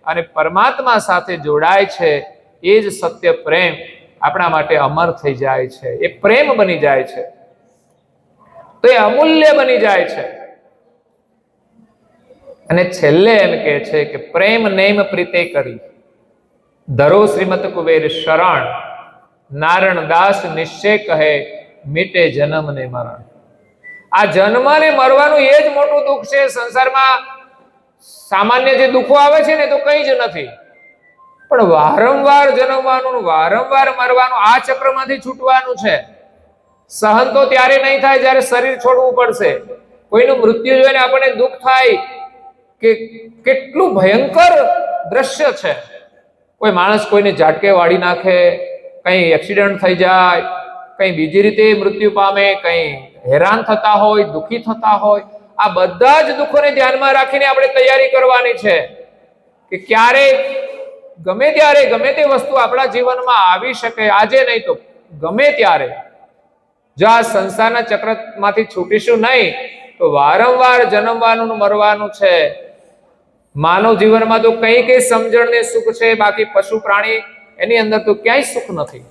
અને પરમાત્મા સાથે જોડાય છે એ જ સત્ય પ્રેમ આપણા માટે અમર થઈ જાય છે. એ પ્રેમ બની જાય છે તો એ અમૂલ્ય બની જાય છે. અને છેલ્લે એમ કહે છે કે પ્રેમ નેમ પ્રીતે કરી ધરો શ્રીમત કુબેર શરણ નારણ દાસ નિશ્ચય કહે મીટે જન્મ ને મરણ. આ જન્મ ને મરવાનું એ જ મોટું દુઃખ છે. સંસારમાં સામાન્ય જે દુઃખો આવે છે ને તો કઈ જ નથી, પણ વારંવાર જન્મવાનું, વારંવાર મરવાનું, આ ચક્રમાંથી છૂટવાનું છે. સહન તો ત્યારે નહીં થાય જ્યારે શરીર છોડવું પડશે. કોઈનું મૃત્યુ જોઈને આપણને દુઃખ થાય કે કેટલું ભયંકર દ્રશ્ય છે. કોઈ માણસ કોઈને ઝાટકે વાળી નાખે, કઈ એક્સિડન્ટ થઈ જાય, કઈ બીજી રીતે મૃત્યુ પામે, કઈ હેરાન થતા હોય, દુઃખી થતા હોય. આ બધા જ દુઃખોને ધ્યાનમાં રાખીને આપણે તૈયારી કરવાની છે કે ક્યારે ગમે ત્યારે ગમે તે વસ્તુ આપણા જીવનમાં આવી શકે. આજે નહીં તો ગમે ત્યારે. જો આ સંસારના ચક્રમાંથી છૂટીશું નહીં તો વારંવાર જન્મવાનું મરવાનું છે. માનવ જીવનમાં તો કઈ સમજણ ને સુખ છે, બાકી પશુ પ્રાણી એની અંદર તો ક્યાંય સુખ નથી,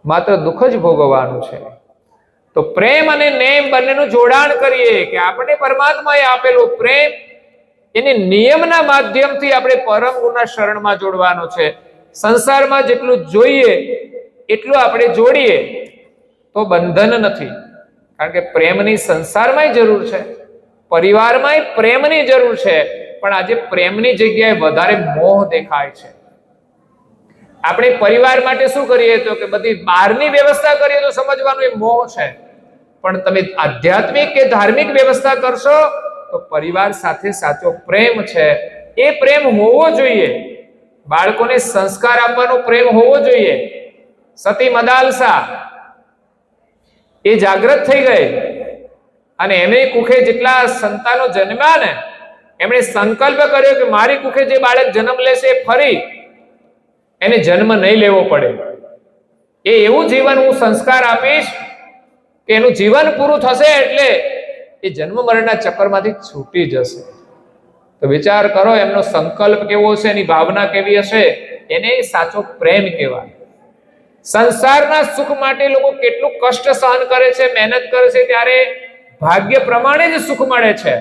માત્ર દુઃખ જ ભોગવવાનું છે. તો પ્રેમ અને નેમ બંનેનું જોડાણ કરીએ કે આપણે પરમાત્માએ આપેલો પ્રેમ એને નિયમના માધ્યમથી આપણે પરમ ગુરુના શરણમાં જોડવાનો છે. સંસારમાં જેટલું જોઈએ એટલું આપણે જોડીએ તો બંધન નથી, કારણ કે પ્રેમની સંસારમાંય જરૂર છે, પરિવારમાંય પ્રેમની જરૂર છે, પણ આજે પ્રેમની જગ્યાએ વધારે મોહ દેખાય છે. આપણે પરિવાર માટે શું કરીએ તો કે બધી બહારની વ્યવસ્થા કરીએ તો સમજવાનું એ મોહ છે, પણ તમે આધ્યાત્મિક કે ધાર્મિક વ્યવસ્થા કરશો તો પરિવાર સાથે સાચો પ્રેમ છે એ પ્રેમ હોવો જોઈએ. બાળકોને સંસ્કાર આપવાનો પ્રેમ હોવો જોઈએ. સતી મદાલસા એ જાગૃત થઈ ગઈ અને એમની કુખે જેટલા સંતાનો જન્મ્યા ને એમણે સંકલ્પ કર્યો કે મારી કુખે જે બાળક જન્મ લેશે ફરી એને જન્મ નહીં લેવો પડે, એ એવું જીવન હું સંસ્કાર આપીશ કે એનું જીવન પૂરું થશે એટલે એ જન્મ મરણના ચક્કરમાંથી છૂટી જશે. તો વિચાર કરો એમનો સંકલ્પ કેવો હશે, એની ભાવના કેવી હશે, એને સાચો પ્રેમ કહેવાય. સંસારના સુખ માટે લોકો કેટલું કષ્ટ સહન કરે છે, મહેનત કરે છે, ત્યારે ભાગ્ય પ્રમાણે જ સુખ મળે છે.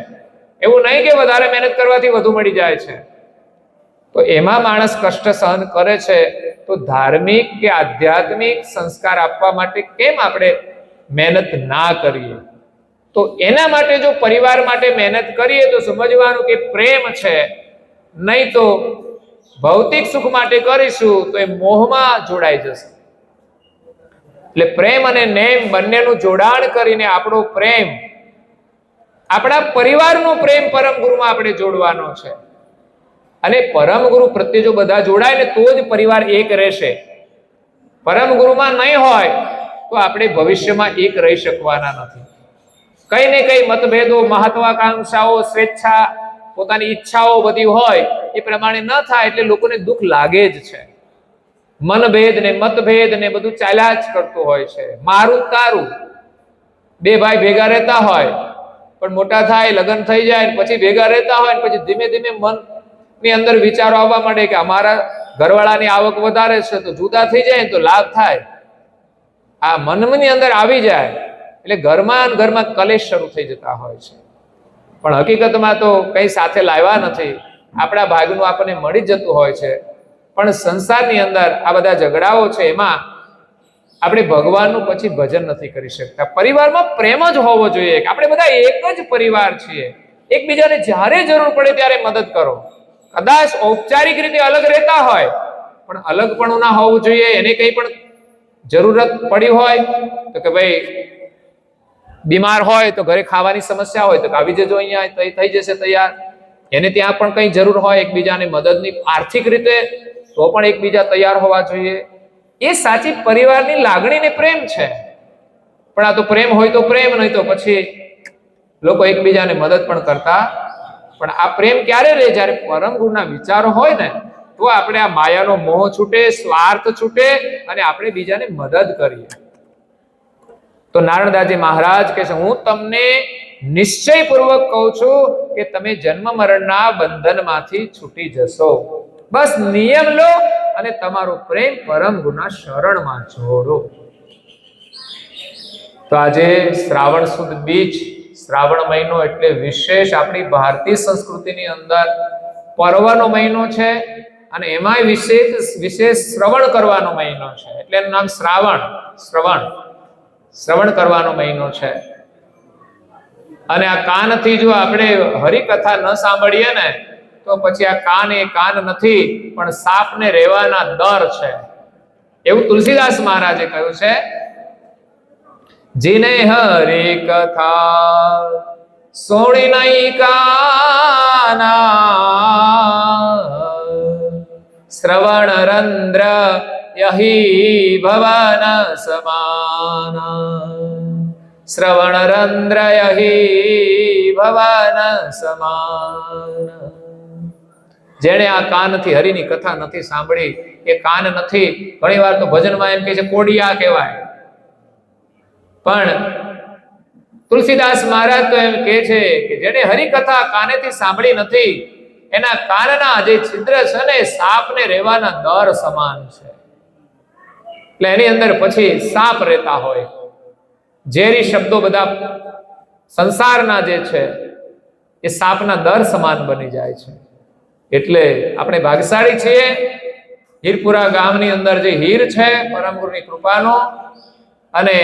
એવું નહીં કે વધારે મહેનત કરવાથી વધુ મળી જાય છે. તો એમાં માણસ કષ્ટ સહન કરે છે, તો ધાર્મિક કે આધ્યાત્મિક સંસ્કાર આપવા માટે કેમ આપણે મહેનત ના કરીએ? તો એના માટે જો પરિવાર માટે મહેનત કરીએ તો સમજવાનું કે પ્રેમ છે, નહીં તો ભૌતિક સુખ માટે કરીશું તો એ મોહમાં જોડાઈ જશે. એટલે પ્રેમ અને નેમ બંનેનું જોડાણ કરીને આપણો પ્રેમ, આપણા પરિવારનો પ્રેમ પરમ ગુરુમાં આપણે જોડવાનો છે. અને પરમ ગુરુ પ્રત્યે જો બધા જોડાય ને તો જ પરિવાર એક રહેશે. પરમ ગુરુમાં નહીં હોય તો આપણે ભવિષ્યમાં એક રહી શકવાના નથી. કઈ ને કઈ મતભેદો, મહત્વાકાંક્ષાઓ, સ્વેચ્છા, પોતાની ઈચ્છાઓ બધી હોય એ પ્રમાણે ન થાય એટલે લોકોને દુઃખ લાગે જ છે. મનભેદ ને મતભેદ ને બધું ચાલ્યા જ કરતું હોય છે. મારું તારું, બે ભાઈ ભેગા રહેતા હોય પણ મોટા થાય, લગ્ન થઈ જાય, પછી ભેગા રહેતા હોય, પછી ધીમે ધીમે મનની અંદર વિચારો આવવા માંડે કે અમારા ઘરવાળાની આવક વધારે છે તો જુદા થઈ જાય તો લાભ થાય. આ મનની અંદર આવી જાય એટલે ઘરમાં કલેશ શરૂ થઈ જતા હોય છે. પણ હકીકતમાં તો કઈ સાથે લાવ્યા નથી, આપણા ભાગનું આપણને મળી જતું હોય છે. પણ સંસારની અંદર આ બધા ઝઘડાઓ છે, એમાં આપણે ભગવાનનું પછી ભજન નથી કરી શકતા. પરિવારમાં પ્રેમ જ હોવો જોઈએ કે આપણે બધા એક જ પરિવાર છીએ. એકબીજાને જ્યારે જરૂર પડે ત્યારે મદદ કરો. કદાચ ઔપચારિક રીતે અલગ રહેતા હોય પણ અલગપણું ના હોવું જોઈએ. એને કંઈ પણ જરૂરત પડી હોય તો કે ભાઈ બીમાર હોય તો ઘરે ખાવાની સમસ્યા હોય તો આવી જજો, અહીંયા થઈ જશે તૈયાર. એને ત્યાં પણ કંઈ જરૂર હોય એકબીજાને મદદની આર્થિક રીતે તો પણ એકબીજા તૈયાર હોવા જોઈએ. એ સાચી પરિવારની લાગણી ને પ્રેમ છે. પણ આ તો પ્રેમ હોય તો પ્રેમ, નહીં તો પછી લોકો એકબીજાને મદદ પણ કરતા. પણ આ પ્રેમ ક્યારે રહે? જ્યારે પરમ ગુરુના વિચારો હોય ને તો આપણે આ માયાનો મોહ છૂટે, સ્વાર્થ છૂટે અને આપણે બીજાને મદદ કરીએ. તો નારણદાસજી મહારાજ કહે છે, હું તમને નિશ્ચયપૂર્વક કહું છું કે તમે જન્મ મરણના બંધનમાંથી છૂટી જશો. બસ નિયમ લો અને તમારો પ્રેમ પરમ ગુરુના શરણમાં જોડો. તો આજે શ્રાવણ સુદ બીજ, શ્રાવણ મહિનો એટલે વિશેષ આપણી ભારતીય સંસ્કૃતિની અંદર પર્વનો મહિનો છે અને એમાંય વિશેષ શ્રવણ કરવાનો મહિનો છે. એટલે એનું નામ શ્રવણ કરવાનો મહિનો છે. અને આ કાનથી જો આપણે હરિકથા ન સાંભળીએ ને તો પછી આ કાન એ કાન નથી પણ સાપને રહેવાના દર છે, એવું તુલસીદાસ મહારાજે કહ્યું છે. જીને હરિ કથા સોણી નહીં કાના, શ્રવણ રંદ્ર યહી ભવન સમાના, શ્રવણ રંદ્ર યહી ભવન સમાના. જેણે આ કાનથી હરિની કથા નથી સાંભળી એ કાન નથી. ઘણી વાર તો ભજનમાં એમ કહે છે કોડિયા કહેવાય. પણ તુલસીદાસ મહારાજ તો એમ કહે છે કે જેને હરિકથા કાનેથી સાંભળી નથી એના કાનના જે છિદ્ર છે ને એ સાપને રહેવાના દર સમાન છે. એટલે એની અંદર પછી સાપ રહેતા હોય. ઝેરી શબ્દો બધા સંસારના જે છે એ સાપના દર સમાન બની જાય છે. એટલે આપણે ભાગ્યશાળી છીએ. હીરપુરા ગામની અંદર જે હીર છે પરમ ગુરુની કૃપાનો, અને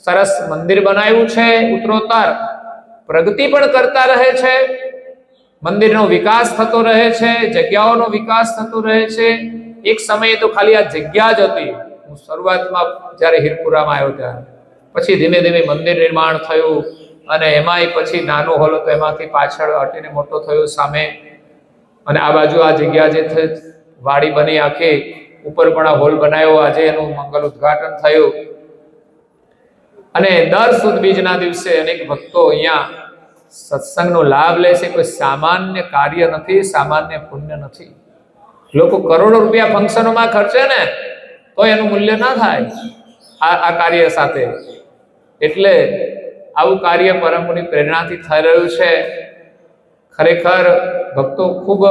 સરસ મંદિર બનાવ્યું છે. ઉત્તરોત્તર પ્રગતિ પણ કરતા રહે છે. મંદિરનો વિકાસ થતો રહે છે, જગ્યાઓનો વિકાસ થતો રહે છે. એક સમયે તો ખાલી આ જગ્યા જ હતી. હું શરૂઆતમાં જ્યારે હીરપુરામાં આવ્યો ત્યારે, પછી ધીમે ધીમે મંદિર નિર્માણ થયું, અને એમાંય પછી નાનો હોલ હતો, એમાંથી પાછળ હટીને મોટો થયો સામે, અને આ બાજુ આ જગ્યા જે વાડી બની આખી, ઉપર પણ આ હોલ બનાવ્યો. આજે એનું મંગલ ઉદ્ઘાટન થયું. અને દર સુદ બીજના દિવસે અનેક ભક્તો અહીંયા સત્સંગનો લાભ લે છે. કોઈ સામાન્ય કાર્ય નથી, સામાન્ય પુણ્ય નથી. લોકો કરોડો રૂપિયા ફંક્શનોમાં ખર્ચે ને તો એનું મૂલ્ય ના થાય આ કાર્ય સાથે. એટલે આવું કાર્ય પરમની પ્રેરણાથી થઈ રહ્યું છે. ખરેખર ભક્તો ખૂબ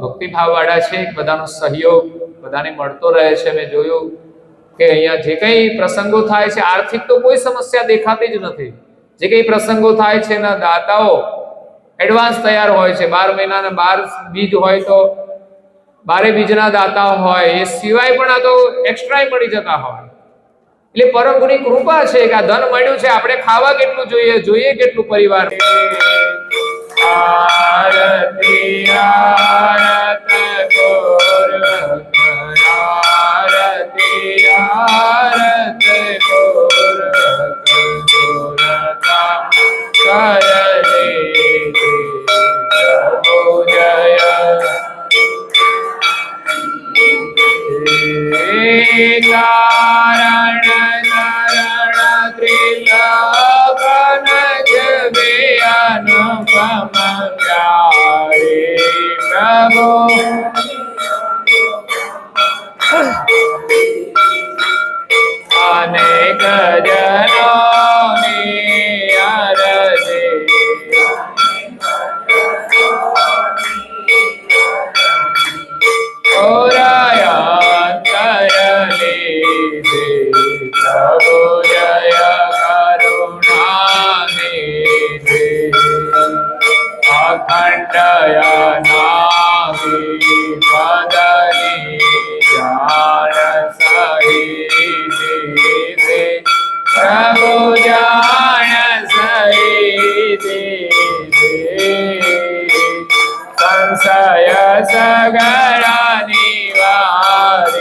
ભક્તિભાવવાળા છે. બધાનો સહયોગ બધાને મળતો રહે છે. મેં જોયું કે અહીંયા જે કંઈ પ્રસંગો થાય છે, આર્થિક તો કોઈ સમસ્યા દેખાતી જ નથી. જે કંઈ પ્રસંગો થાય છે એના દાતાઓ એડવાન્સ તૈયાર હોય છે. 12 મહિનાના 12 બીજ હોય તો 12 બીજના દાતાઓ હોય. એ સિવાય પણ આ તો એક્સ્ટ્રા મળી જતા હોય. એટલે પરમ ગુરુની કૃપા છે કે આ ધન મળ્યું છે. આપણે ખાવા કેટલું જોઈએ કેટલું પરિવાર. આરતી આરત ગોરખ આરતી આરત ગોરખ ગોરખા કરલે પ્રભુ જય. કારણ શરણ ત્રિલોકન જગે અનુપમ પ્યારે પ્રભુ અનેક જનોની અરજી પ્રભુ જય કરુણાનિધિ અખંડ અનાદિ પદની જાણ સહિતિ પ્રભુ જાણ સહિતિ સંશય સગળા નિવારી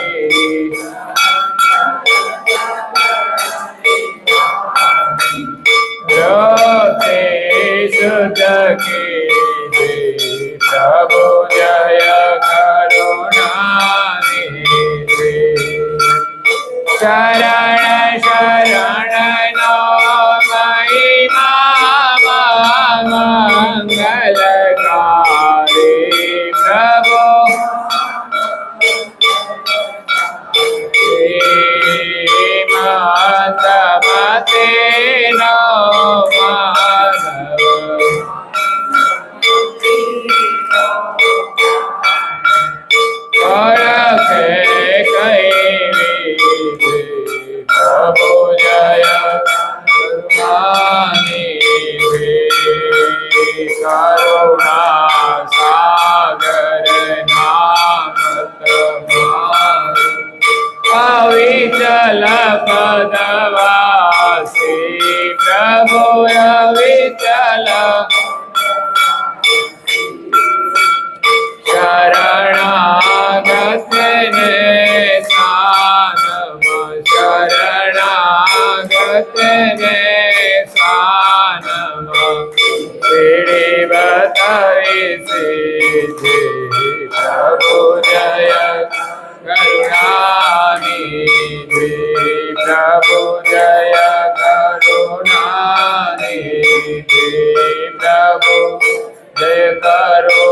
રોતે સુત કી પ્રભુ જય કરુણાનિધિ શરણ શરણ નો મહિમા મંગલકારી પ્રભુ મતે નો માનવ ઓળખે કઈ પ્રભુ જય કરુણાનિધિ કરુણા સાગર નામ તમારું અવિચલ પદવાસી પ્રભુ અવિચલ શરણાગત ને સાનમ શરણાગત ને સાનમ પીડી બતાવી સીધે પ્રભુ જય કરુણાનિધિ પ્રભુ જય કરુણાનિધિ પ્રભુ જય કરુણાનિધિ